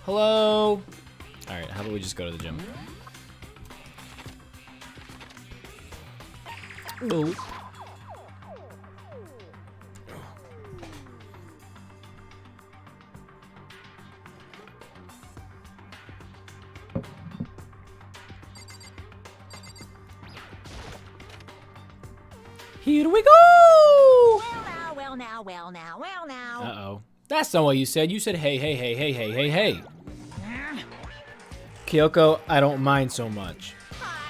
Hello. All right, how about we just go to the gym? Oh. Here we go! Well now. Uh-oh. That's not what you said. You said, hey, hey, hey, hey, hey, hey, hey. Kyoko, I don't mind so much.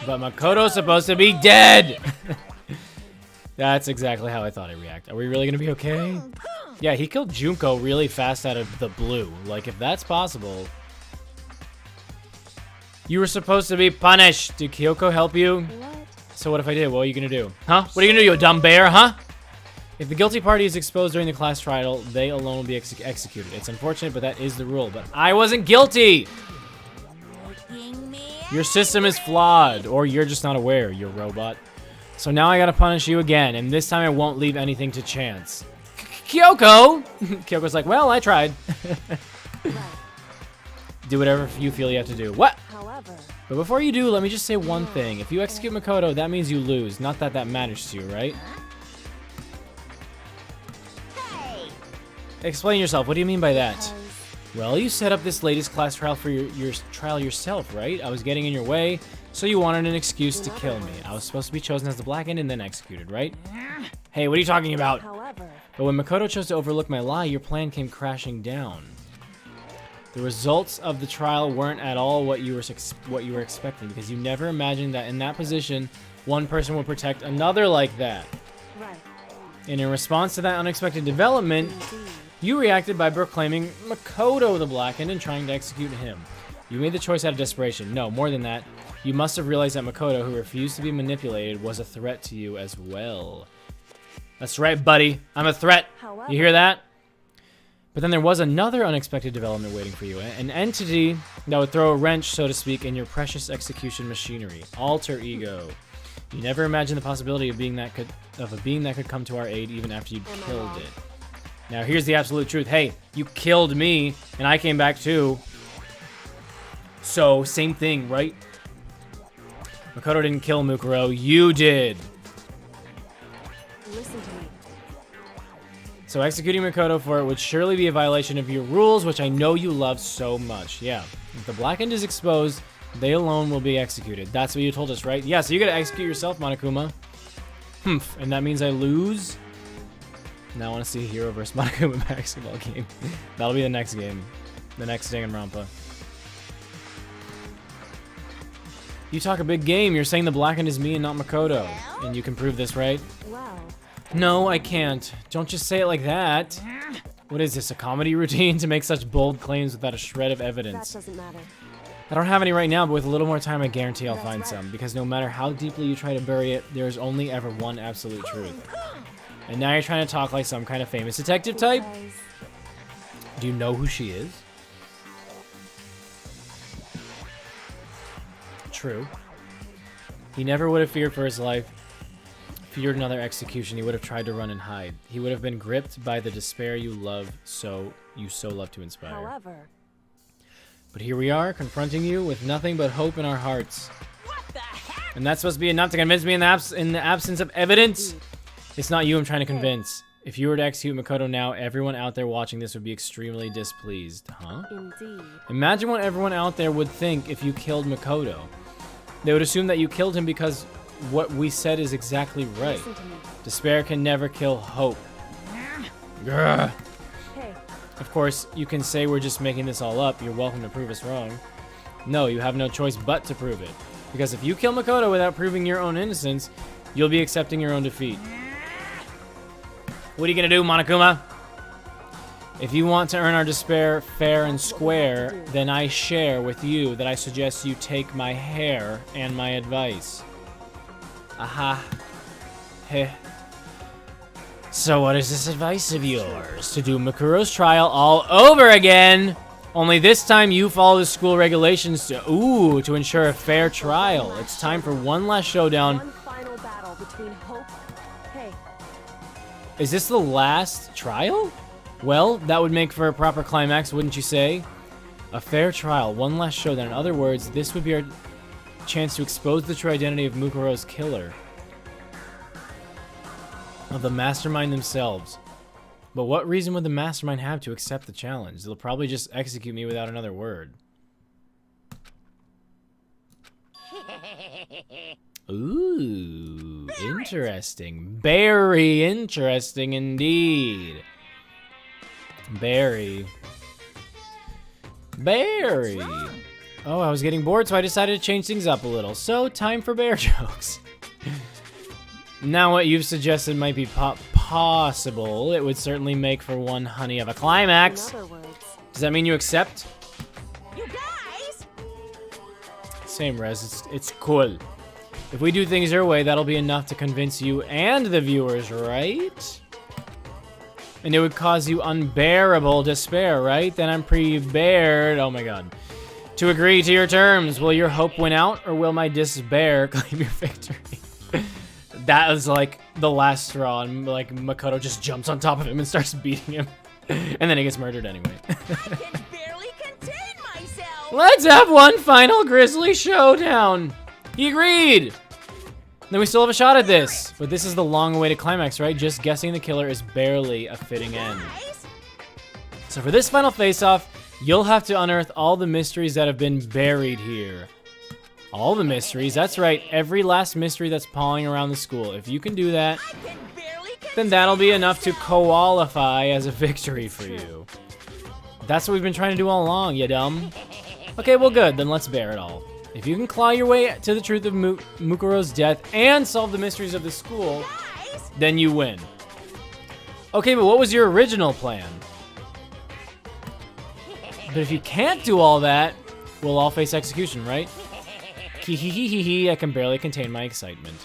But Makoto's supposed to be dead! That's exactly how I thought he'd react. Are we really gonna be okay? Yeah, he killed Junko really fast out of the blue. Like, if that's possible... You were supposed to be punished! Did Kyoko help you? What? So what if I did? What are you gonna do? Huh? What are you gonna do, you dumb bear, huh? If the guilty party is exposed during the class trial, they alone will be executed. It's unfortunate, but that is the rule. But I wasn't guilty! Your system is flawed, or you're just not aware, you robot. So now I gotta punish you again, and this time I won't leave anything to chance. Kyoko! Kyoko's like, well, I tried. Do whatever you feel you have to do. What? However, But before you do, let me just say one thing. If you execute Makoto, that means you lose. Not that that matters to you, right? Explain yourself. What do you mean by that? because Well, you set up this latest class trial for your trial yourself, right? I was getting in your way, so you wanted an excuse to kill me. I was supposed to be chosen as the Blackened and then executed, right? Hey, what are you talking about? however, But when Makoto chose to overlook my lie, your plan came crashing down. The results of the trial weren't at all what you were expecting, because you never imagined that in that position, one person would protect another like that. right, And in response to that unexpected development, indeed. you reacted by proclaiming Makoto the Blackened and trying to execute him. You made the choice out of desperation. No, more than that. You must have realized that Makoto, who refused to be manipulated, was a threat to you as well. That's right, buddy. I'm a threat. However, You hear that? But then there was another unexpected development waiting for you. An entity that would throw a wrench, so to speak, in your precious execution machinery. Alter ego. You never imagined the possibility of a being that could come to our aid even after you'd Am I killed wrong? it. Now here's the absolute truth. Hey, you killed me, and I came back too. So, same thing, right? Makoto didn't kill Mukuro, you did. Listen to me. So executing Makoto for it would surely be a violation of your rules, which I know you love so much. Yeah. If the Blackened is exposed, they alone will be executed. That's what you told us, right? Yeah, so you gotta execute yourself, Monokuma. Humph. And that means I lose? Now I want to see a Hero vs. Monokuma basketball game. That'll be the next game. The next Danganronpa. You talk a big game. You're saying the Blackened is me and not Makoto. And you can prove this, right? Well, No, I can't. Don't just say it like that. What is this, a comedy routine to make such bold claims without a shred of that evidence? doesn't matter. I don't have any right now, but with a little more time, I guarantee I'll That's find right. some. Because no matter how deeply you try to bury it, there is only ever one absolute truth. And now you're trying to talk like some kind of famous detective type? Because Do you know who she is? True. He never would have feared for his life. Feared another execution, he would have tried to run and hide. He would have been gripped by the despair you love so love to inspire. however, But here we are, confronting you with nothing but hope in our hearts. What the heck? And that's supposed to be enough to convince me in the absence of evidence? It's not you I'm trying to convince. If you were to execute Makoto now, everyone out there watching this would be extremely displeased. Huh? indeed. Imagine what everyone out there would think if you killed Makoto. They would assume that you killed him because what we said is exactly right. Listen to me. Despair can never kill hope. Grr. Hey, Of course, you can say we're just making this all up. You're welcome to prove us wrong. No, you have no choice but to prove it. Because if you kill Makoto without proving your own innocence, you'll be accepting your own defeat. What are you gonna do, Monokuma? If you want to earn our despair fair and square, then I share with you that I suggest you take my hair and my advice. Aha. Heh. So what is this advice of yours? To do Makuro's trial all over again! Only this time you follow the school regulations to ensure a fair trial. It's time for one last showdown. one final battle between hope. Hey, Is this the last trial? Well, that would make for a proper climax, wouldn't you say? A fair trial, one last showdown. In other words, this would be our chance to expose the true identity of Mukuro's killer. Of the mastermind themselves. But what reason would the mastermind have to accept the challenge? They'll probably just execute me without another word. Ooh, interesting. Very interesting indeed. Barry. Oh, I was getting bored, so I decided to change things up a little. So, time for bear jokes. Now what you've suggested might be possible. It would certainly make for one honey of a climax. In other words, Does that mean you accept? You guys! Same, Rez. It's cool. If we do things your way, that'll be enough to convince you and the viewers, right? And it would cause you unbearable despair, right? Then I'm prepared. Oh my god. To agree to your terms. Will your hope win out, or will my despair claim your victory? That was like the last straw, and like Makoto just jumps on top of him and starts beating him. And then he gets murdered anyway. I can barely contain myself! Let's have one final grisly showdown. He agreed. Then we still have a shot at this. But this is the long-awaited climax, right? Just guessing the killer is barely a fitting end. Guys? So for this final face-off, you'll have to unearth all the mysteries that have been buried here. All the mysteries. That's right. Every last mystery that's pawing around the school. If you can do that, I can barely then that'll be enough to qualify as a victory for you. That's what we've been trying to do all along, you dumb. Okay, well good. Then let's bear it all. If you can claw your way to the truth of Mukuro's death and solve the mysteries of the school, Guys? then you win. Okay, but what was your original plan? But if you can't do all that, we'll all face execution, right? Hee, I can barely contain my excitement.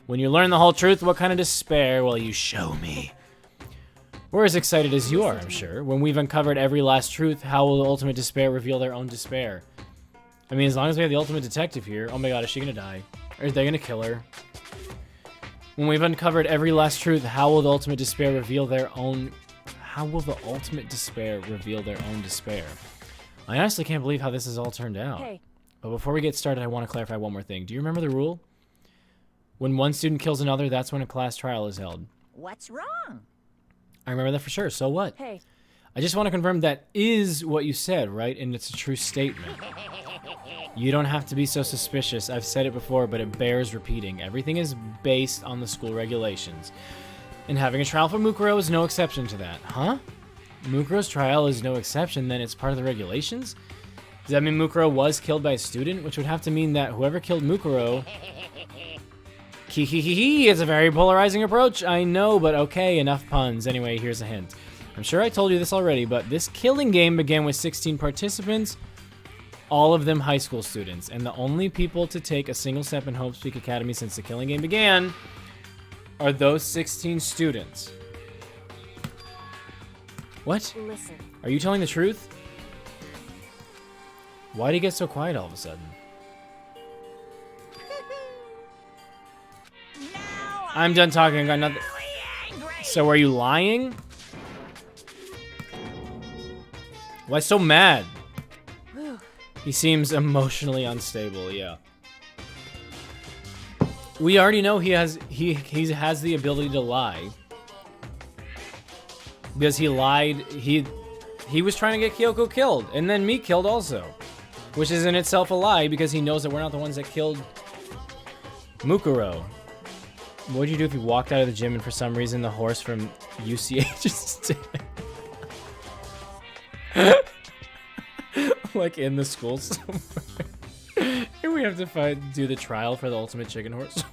When you learn the whole truth, what kind of despair will you show me? We're as excited as you are, I'm sure. When we've uncovered every last truth, how will the ultimate despair reveal their own despair? I mean, as long as we have the ultimate detective here. Oh my god, is she gonna die? Or are they gonna kill her? When we've uncovered every last truth, how will the ultimate despair reveal their own... How will the ultimate despair reveal their own despair? I honestly can't believe how this has all turned out. hey, But before we get started, I want to clarify one more thing. Do you remember the rule? When one student kills another, that's when a class trial is held. What's wrong? I remember that for sure. So what? hey, I just want to confirm that is what you said, right? And it's a true statement. You don't have to be so suspicious. I've said it before, but it bears repeating. Everything is based on the school regulations. And having a trial for Mukuro is no exception to that. Huh? Mukuro's trial is no exception, then it's part of the regulations? Does that mean Mukuro was killed by a student? Which would have to mean that whoever killed Mukuro... It's a very polarizing approach. I know, but okay, enough puns. Anyway, here's a hint. I'm sure I told you this already, but this killing game began with 16 participants, all of them high school students, and the only people to take a single step in Hope Peak Academy since the killing game began are those 16 students. What? listen. Are you telling the truth? Why'd he get so quiet all of a sudden? Now I'm done talking. I got nothing. really angry! So are you lying? Why so mad? He seems emotionally unstable, yeah. We already know he has the ability to lie. Because he lied, he was trying to get Kyoko killed, and then me killed also. Which is in itself a lie, because he knows that we're not the ones that killed Mukuro. What would you do if you walked out of the gym and for some reason the horse from UCH is dead? Like in the school somewhere. And we have to do the trial for the ultimate chicken horse.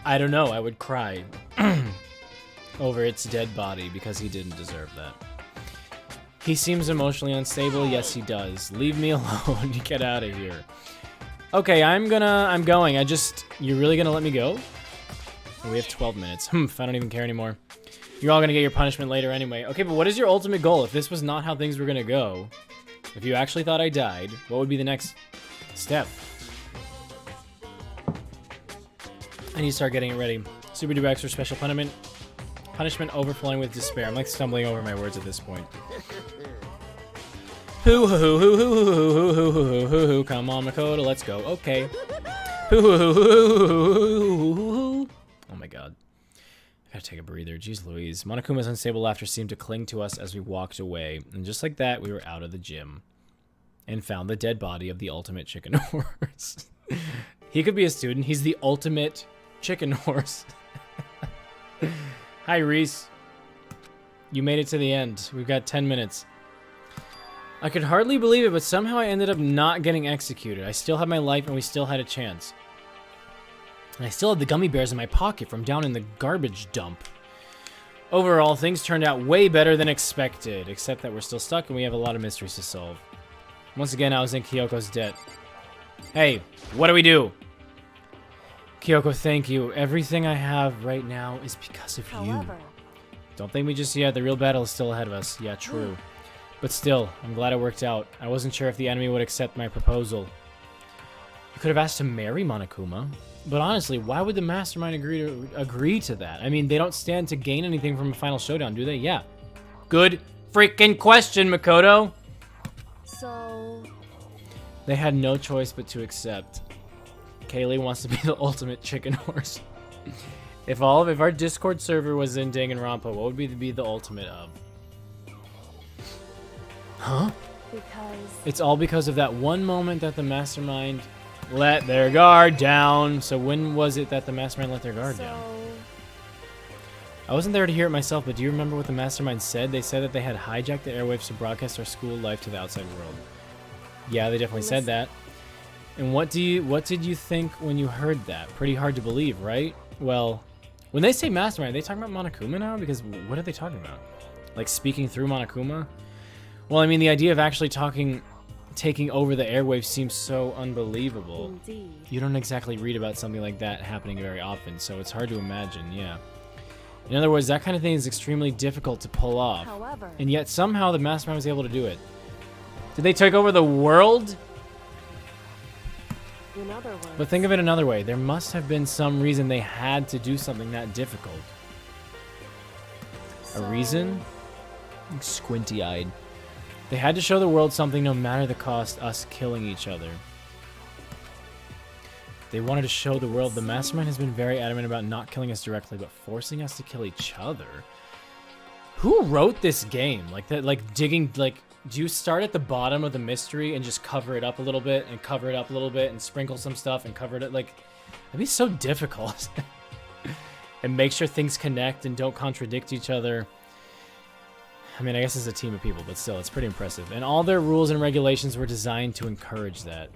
I don't know, I would cry over its dead body because he didn't deserve that. He seems emotionally unstable. Yes, he does. Leave me alone. Get out of here. Okay, I'm going. You're really gonna let me go? We have 12 minutes. I don't even care anymore. You're all gonna get your punishment later anyway. Okay, but what is your ultimate goal? If this was not how things were gonna go, if you actually thought I died, what would be the next step? I need to start getting it ready. Super duper extra special punishment. Punishment overflowing with despair. I'm like stumbling over my words at this point. Hoo hoo hoo hoo hoo hoo hoo hoo hoo hoo hoo. Come on, Makoto, let's go. Okay. Hoo hoo hoo hoo hoo hoo. Oh my god. I gotta take a breather. Jeez Louise. Monokuma's unstable laughter seemed to cling to us as we walked away. And just like that, we were out of the gym. and found the dead body of the ultimate chicken horse. He could be a student. He's the ultimate chicken horse. Hi, Reese. You made it to the end. We've got 10 minutes. I could hardly believe it, but somehow I ended up not getting executed. I still had my life and we still had a chance. And I still had the gummy bears in my pocket from down in the garbage dump. Overall, things turned out way better than expected, except that we're still stuck and we have a lot of mysteries to solve. Once again, I was in Kyoko's debt. Hey, what do we do? Kyoko, thank you. Everything I have right now is because of you. Don't think we just yet. The real battle is still ahead of us. Yeah, true. But still, I'm glad it worked out. I wasn't sure if the enemy would accept my proposal. You could have asked to marry Monokuma. But honestly, why would the mastermind agree to that? I mean, they don't stand to gain anything from a final showdown, do they? Yeah. Good freaking question, Makoto. So... They had no choice but to accept. Kaylee wants to be the ultimate chicken horse. If our Discord server was in Danganronpa, what would be the ultimate of? Huh? Because... It's all because of that one moment that the mastermind let their guard down. So when was it that the mastermind let their guard down? I wasn't there to hear it myself, but do you remember what the mastermind said? They said that they had hijacked the airwaves to broadcast our school life to the outside world. Yeah, they definitely said that. And what did you think when you heard that? Pretty hard to believe, right? Well, when they say mastermind, are they talking about Monokuma now? Because what are they talking about? Like speaking through Monokuma? Well, I mean, the idea of actually taking over the airwaves seems so unbelievable. Indeed. You don't exactly read about something like that happening very often, so it's hard to imagine, yeah. In other words, that kind of thing is extremely difficult to pull off. However, and yet somehow the mastermind was able to do it. Did they take over the world? in other words... But think of it another way. There must have been some reason they had to do something that difficult. A reason? Squinty-eyed. They had to show the world something no matter the cost, us killing each other. They wanted to show the world the mastermind has been very adamant about not killing us directly, but forcing us to kill each other. Who wrote this game? Like that, like digging, like, do you start at the bottom of the mystery and just cover it up a little bit and cover it up a little bit and sprinkle some stuff and cover it? Like, that'd be so difficult. And make sure things connect and don't contradict each other. I mean, I guess it's a team of people, but still, it's pretty impressive. And all their rules and regulations were designed to encourage that.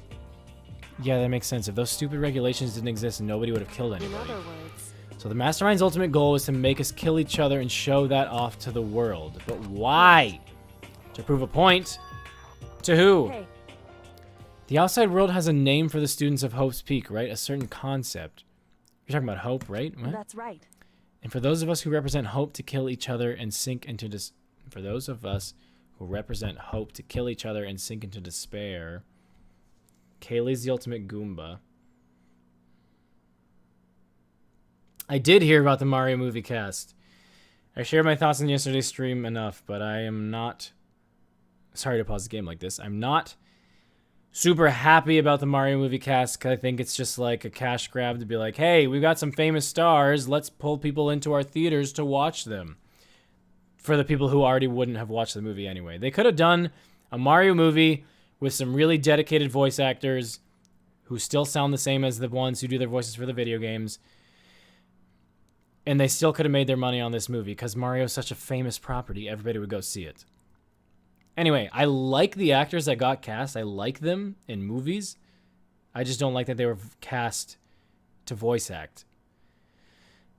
Yeah, that makes sense. If those stupid regulations didn't exist, nobody would have killed anybody. In other words... So the mastermind's ultimate goal was to make us kill each other and show that off to the world. But why? To prove a point. To who? Hey. The outside world has a name for the students of Hope's Peak, right? A certain concept. You're talking about hope, right? What? That's right. And for those of us who represent hope to kill each other and sink into for those of us who represent hope to kill each other and sink into despair, Kaylee's the ultimate Goomba. I did hear about the Mario movie cast. I shared my thoughts in yesterday's stream enough, but I am not... Sorry to pause the game like this. I'm not super happy about the Mario movie cast because I think it's just like a cash grab to be like, hey, we've got some famous stars. Let's pull people into our theaters to watch them. For the people who already wouldn't have watched the movie anyway. They could have done a Mario movie with some really dedicated voice actors who still sound the same as the ones who do their voices for the video games. And they still could have made their money on this movie because Mario is such a famous property. Everybody would go see it. Anyway, I like the actors that got cast. I like them in movies. I just don't like that they were cast to voice act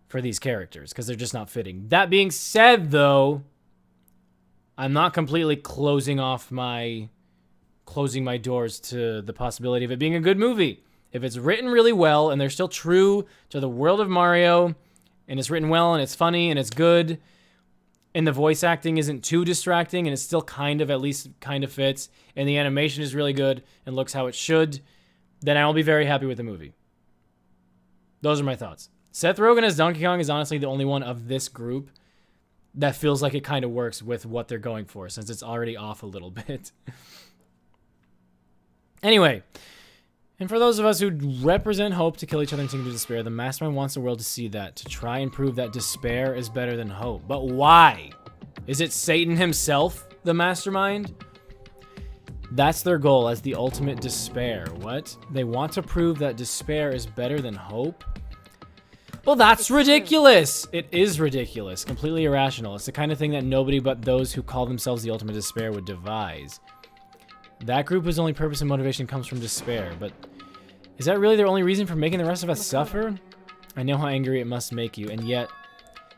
for these characters because they're just not fitting. That being said, though, I'm not completely closing my doors to the possibility of it being a good movie. If it's written really well and they're still true to the world of Mario and it's written well and it's funny and it's good and the voice acting isn't too distracting and it still at least fits and the animation is really good and looks how it should, then I'll be very happy with the movie. Those are my thoughts. Seth Rogen as Donkey Kong is honestly the only one of this group that feels like it kind of works with what they're going for, since it's already off a little bit. Anyway, and for those of us who represent hope to kill each other and sink into despair, the mastermind wants the world to see that, to try and prove that despair is better than hope. But why? Is it Satan himself, the mastermind? That's their goal as the ultimate despair. What? They want to prove that despair is better than hope? Well, that's ridiculous! It is ridiculous. Completely irrational. It's the kind of thing that nobody but those who call themselves the ultimate despair would devise. That group whose only purpose and motivation comes from despair, but is that really their only reason for making the rest of us suffer? I know how angry it must make you, and yet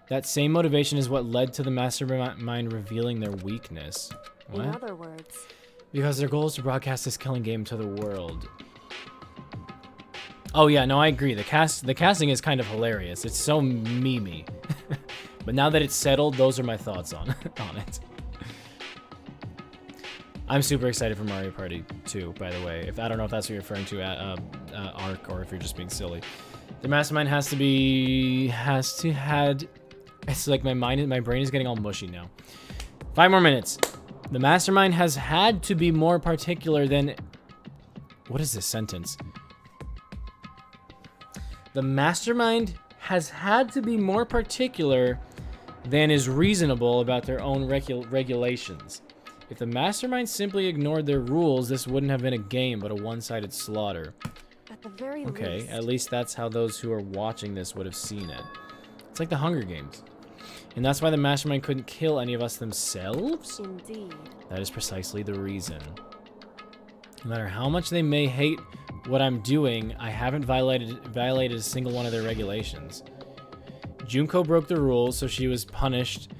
that same motivation is what led to the mastermind revealing their weakness. What? In other words, Because their goal is to broadcast this killing game to the world. Oh yeah, no, I agree. The casting is kind of hilarious. It's so memey. But now that it's settled, those are my thoughts on it. I'm super excited for Mario Party 2, by the way. I don't know if that's what you're referring to at Arc, or if you're just being silly. The mastermind has to had. It's like my brain is getting all mushy now. 5 more minutes. The mastermind has had to be more particular than. What is this sentence? The mastermind has had to be more particular than is reasonable about their own regulations. If the mastermind simply ignored their rules, this wouldn't have been a game, but a one-sided slaughter. at the very Okay, least. at least that's how those who are watching this would have seen it. It's like the Hunger Games. And that's why the mastermind couldn't kill any of us themselves? Indeed. That is precisely the reason. No matter how much they may hate what I'm doing, I haven't violated a single one of their regulations. Junko broke the rules, so she was punished,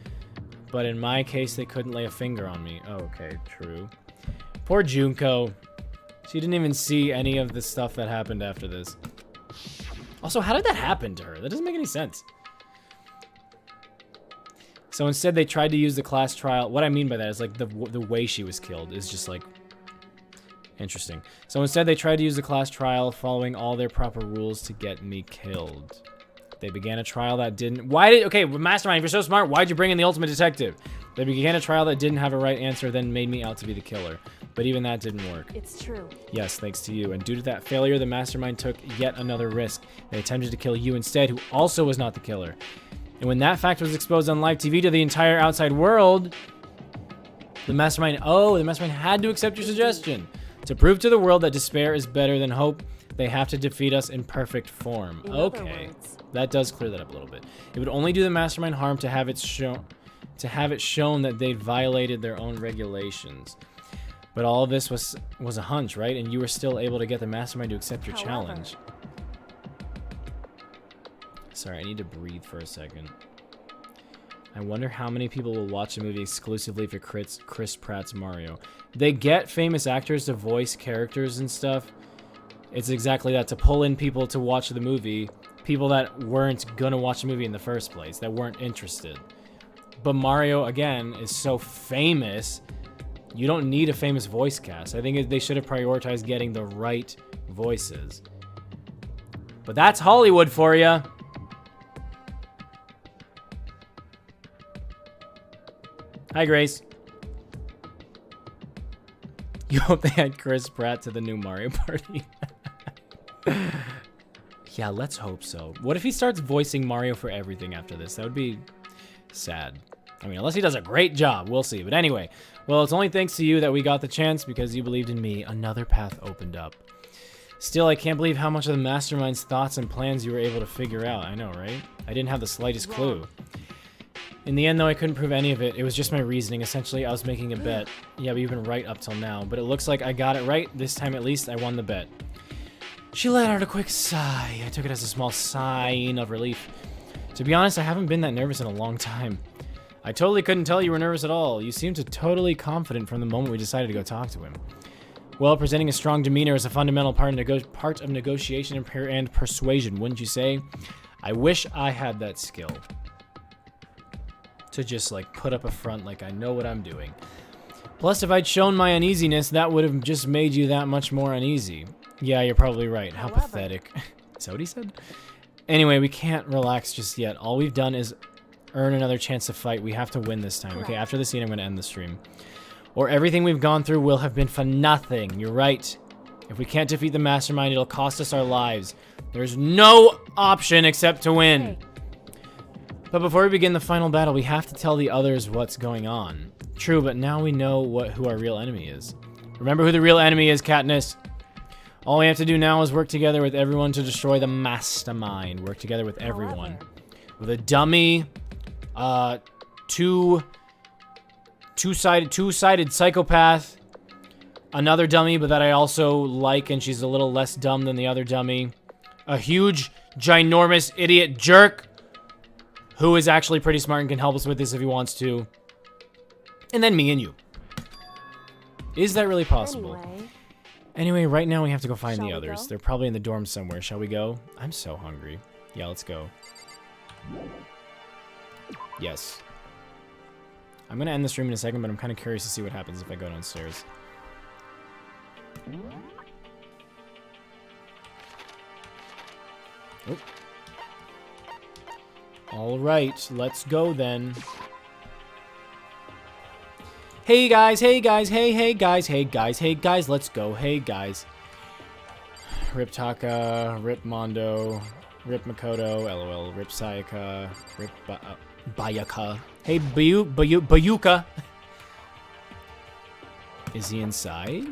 but in my case, they couldn't lay a finger on me. Oh, okay, true. Poor Junko. She didn't even see any of the stuff that happened after this. Also, how did that happen to her? That doesn't make any sense. So instead, they tried to use the class trial. What I mean by that is, like, the way she was killed is just, like, interesting. So instead, they tried to use the class trial following all their proper rules to get me killed. They began a trial that didn't... Okay, Mastermind, if you're so smart, why'd you bring in the ultimate detective? They began a trial that didn't have a right answer, then made me out to be the killer. But even that didn't work. It's true. Yes, thanks to you. And due to that failure, the Mastermind took yet another risk. They attempted to kill you instead, who also was not the killer. And when that fact was exposed on live TV to the entire outside world, the Mastermind had to accept your suggestion. To prove to the world that despair is better than hope, they have to defeat us in perfect form. In other Okay, words. that does clear that up a little bit. It would only do the Mastermind harm to have it shown that they'd violated their own regulations. But all of this was a hunch, right? And you were still able to get the Mastermind to accept your However. challenge. Sorry, I need to breathe for a second. I wonder how many people will watch the movie exclusively for Chris Pratt's Mario. They get famous actors to voice characters and stuff. It's exactly that, to pull in people to watch the movie, people that weren't gonna watch the movie in the first place, that weren't interested. But Mario, again, is so famous, you don't need a famous voice cast. I think they should have prioritized getting the right voices. But that's Hollywood for ya. Hi, Grace. You hope they had Chris Pratt to the new Mario Party. Yeah, let's hope so. What if he starts voicing Mario for everything after this? That would be sad. I mean, unless he does a great job, we'll see. But anyway, well, it's only thanks to you that we got the chance because you believed in me. Another path opened up. Still, I can't believe how much of the Mastermind's thoughts and plans you were able to figure out. I know, right? I didn't have the slightest clue. In the end, though, I couldn't prove any of it. It was just my reasoning. Essentially, I was making a bet. Yeah, but you've been right up till now. But it looks like I got it right. This time, at least, I won the bet. She let out a quick sigh. I took it as a small sign of relief. To be honest, I haven't been that nervous in a long time. I totally couldn't tell you were nervous at all. You seemed totally confident from the moment we decided to go talk to him. Well, presenting a strong demeanor is a fundamental part of negotiation and persuasion, wouldn't you say? I wish I had that skill. To just, like, put up a front like I know what I'm doing. Plus, if I'd shown my uneasiness, that would have just made you that much more uneasy. Yeah, you're probably right. How However. pathetic. Is that what he said? Anyway, we can't relax just yet. All we've done is earn another chance to fight. We have to win this time. Okay, after the scene, I'm going to end the stream. Or everything we've gone through will have been for nothing. You're right. If we can't defeat the Mastermind, it'll cost us our lives. There's no option except to win. Hey. But before we begin the final battle, we have to tell the others what's going on. True, but now we know who our real enemy is. Remember who the real enemy is, Katniss. All we have to do now is work together with everyone to destroy the mastermind. Work together with everyone. However, With a dummy, two-sided psychopath, another dummy, but that I also like, and she's a little less dumb than the other dummy. A huge, ginormous idiot jerk who is actually pretty smart and can help us with this if he wants to. And then me and you. Is that really possible? Anyway, right now we have to go find Shall the we others. go? They're probably in the dorms somewhere. Shall we go? I'm so hungry. Yeah, let's go. Yes. I'm gonna end the stream in a second, but I'm kind of curious to see what happens if I go downstairs. Oh. All right, let's go then. Hey guys, hey guys, hey guys, hey guys, hey guys, let's go. Hey guys. Rip Taka, Rip Mondo, Rip Makoto, LOL, Rip Sayaka, Rip Bayaka. Hey Bayuka. Is he inside?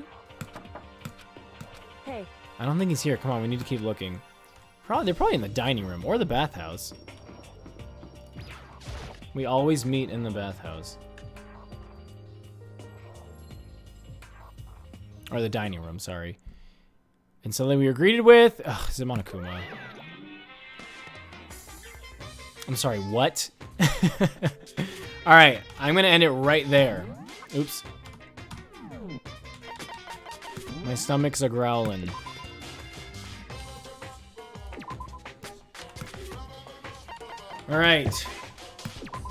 Hey, I don't think he's here. Come on, we need to keep looking. They're probably in the dining room or the bathhouse. We always meet in the bathhouse. Or the dining room, sorry. And so then we were greeted with... Ugh, is it Monokuma? I'm sorry, what? Alright, I'm gonna end it right there. Oops. My stomach's a growling. Alright.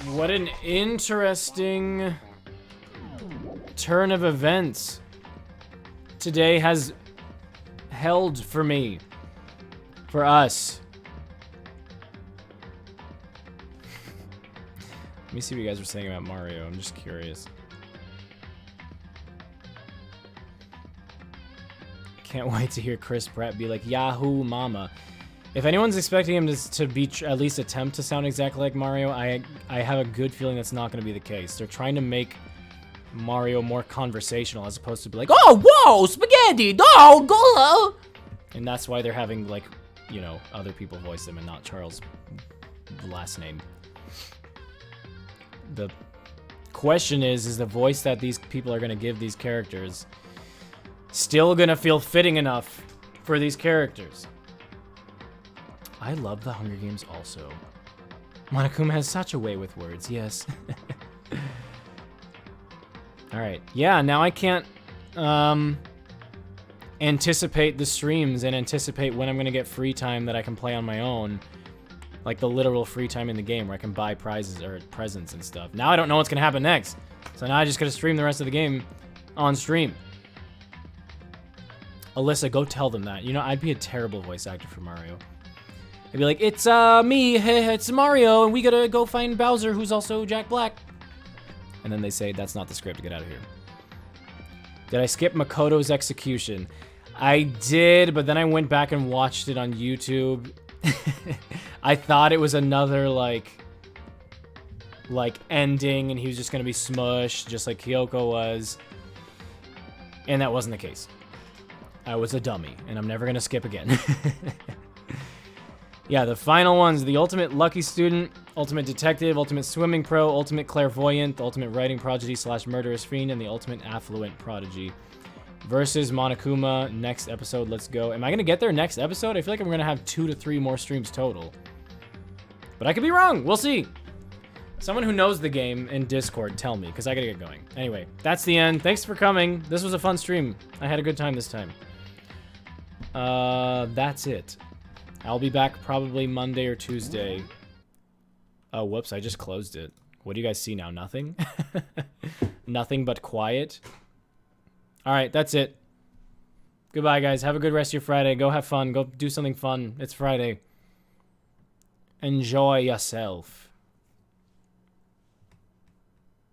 What an interesting turn of events today has held for me. For us. Let me see what you guys were saying about Mario. I'm just curious. Can't wait to hear Chris Pratt be like, Yahoo Mama. If anyone's expecting him to be at least attempt to sound exactly like Mario, I have a good feeling that's not going to be the case. They're trying to make Mario more conversational as opposed to be like, oh, whoa, spaghetti, oh, go. And that's why they're having, like, you know, other people voice them and not Charles' last name. The question is the voice that these people are going to give these characters still going to feel fitting enough for these characters? I love the Hunger Games also. Monokuma has such a way with words, yes. Alright, yeah, now I can't anticipate the streams and anticipate when I'm going to get free time that I can play on my own. Like the literal free time in the game where I can buy prizes or presents and stuff. Now I don't know what's going to happen next. So now I just got to stream the rest of the game on stream. Alyssa, go tell them that. You know, I'd be a terrible voice actor for Mario. I'd be like, it's me, it's Mario, and we gotta go find Bowser, who's also Jack Black. And then they say, that's not the script, get out of here. Did I skip Makoto's execution? I did, but then I went back and watched it on YouTube. I thought it was another, like ending, and he was just gonna be smushed, just like Kyoko was. And that wasn't the case. I was a dummy, and I'm never gonna skip again. Yeah, the final ones, the Ultimate Lucky Student, Ultimate Detective, Ultimate Swimming Pro, Ultimate Clairvoyant, the Ultimate Writing Prodigy / Murderous Fiend, and the Ultimate Affluent Prodigy. Versus Monokuma, next episode, let's go. Am I gonna get there next episode? I feel like I'm gonna have 2 to 3 more streams total. But I could be wrong, we'll see. Someone who knows the game in Discord, tell me, because I gotta get going. Anyway, that's the end. Thanks for coming. This was a fun stream. I had a good time this time. That's it. I'll be back probably Monday or Tuesday. Oh, whoops, I just closed it. What do you guys see now? Nothing? Nothing but quiet? Alright, that's it. Goodbye, guys. Have a good rest of your Friday. Go have fun. Go do something fun. It's Friday. Enjoy yourself.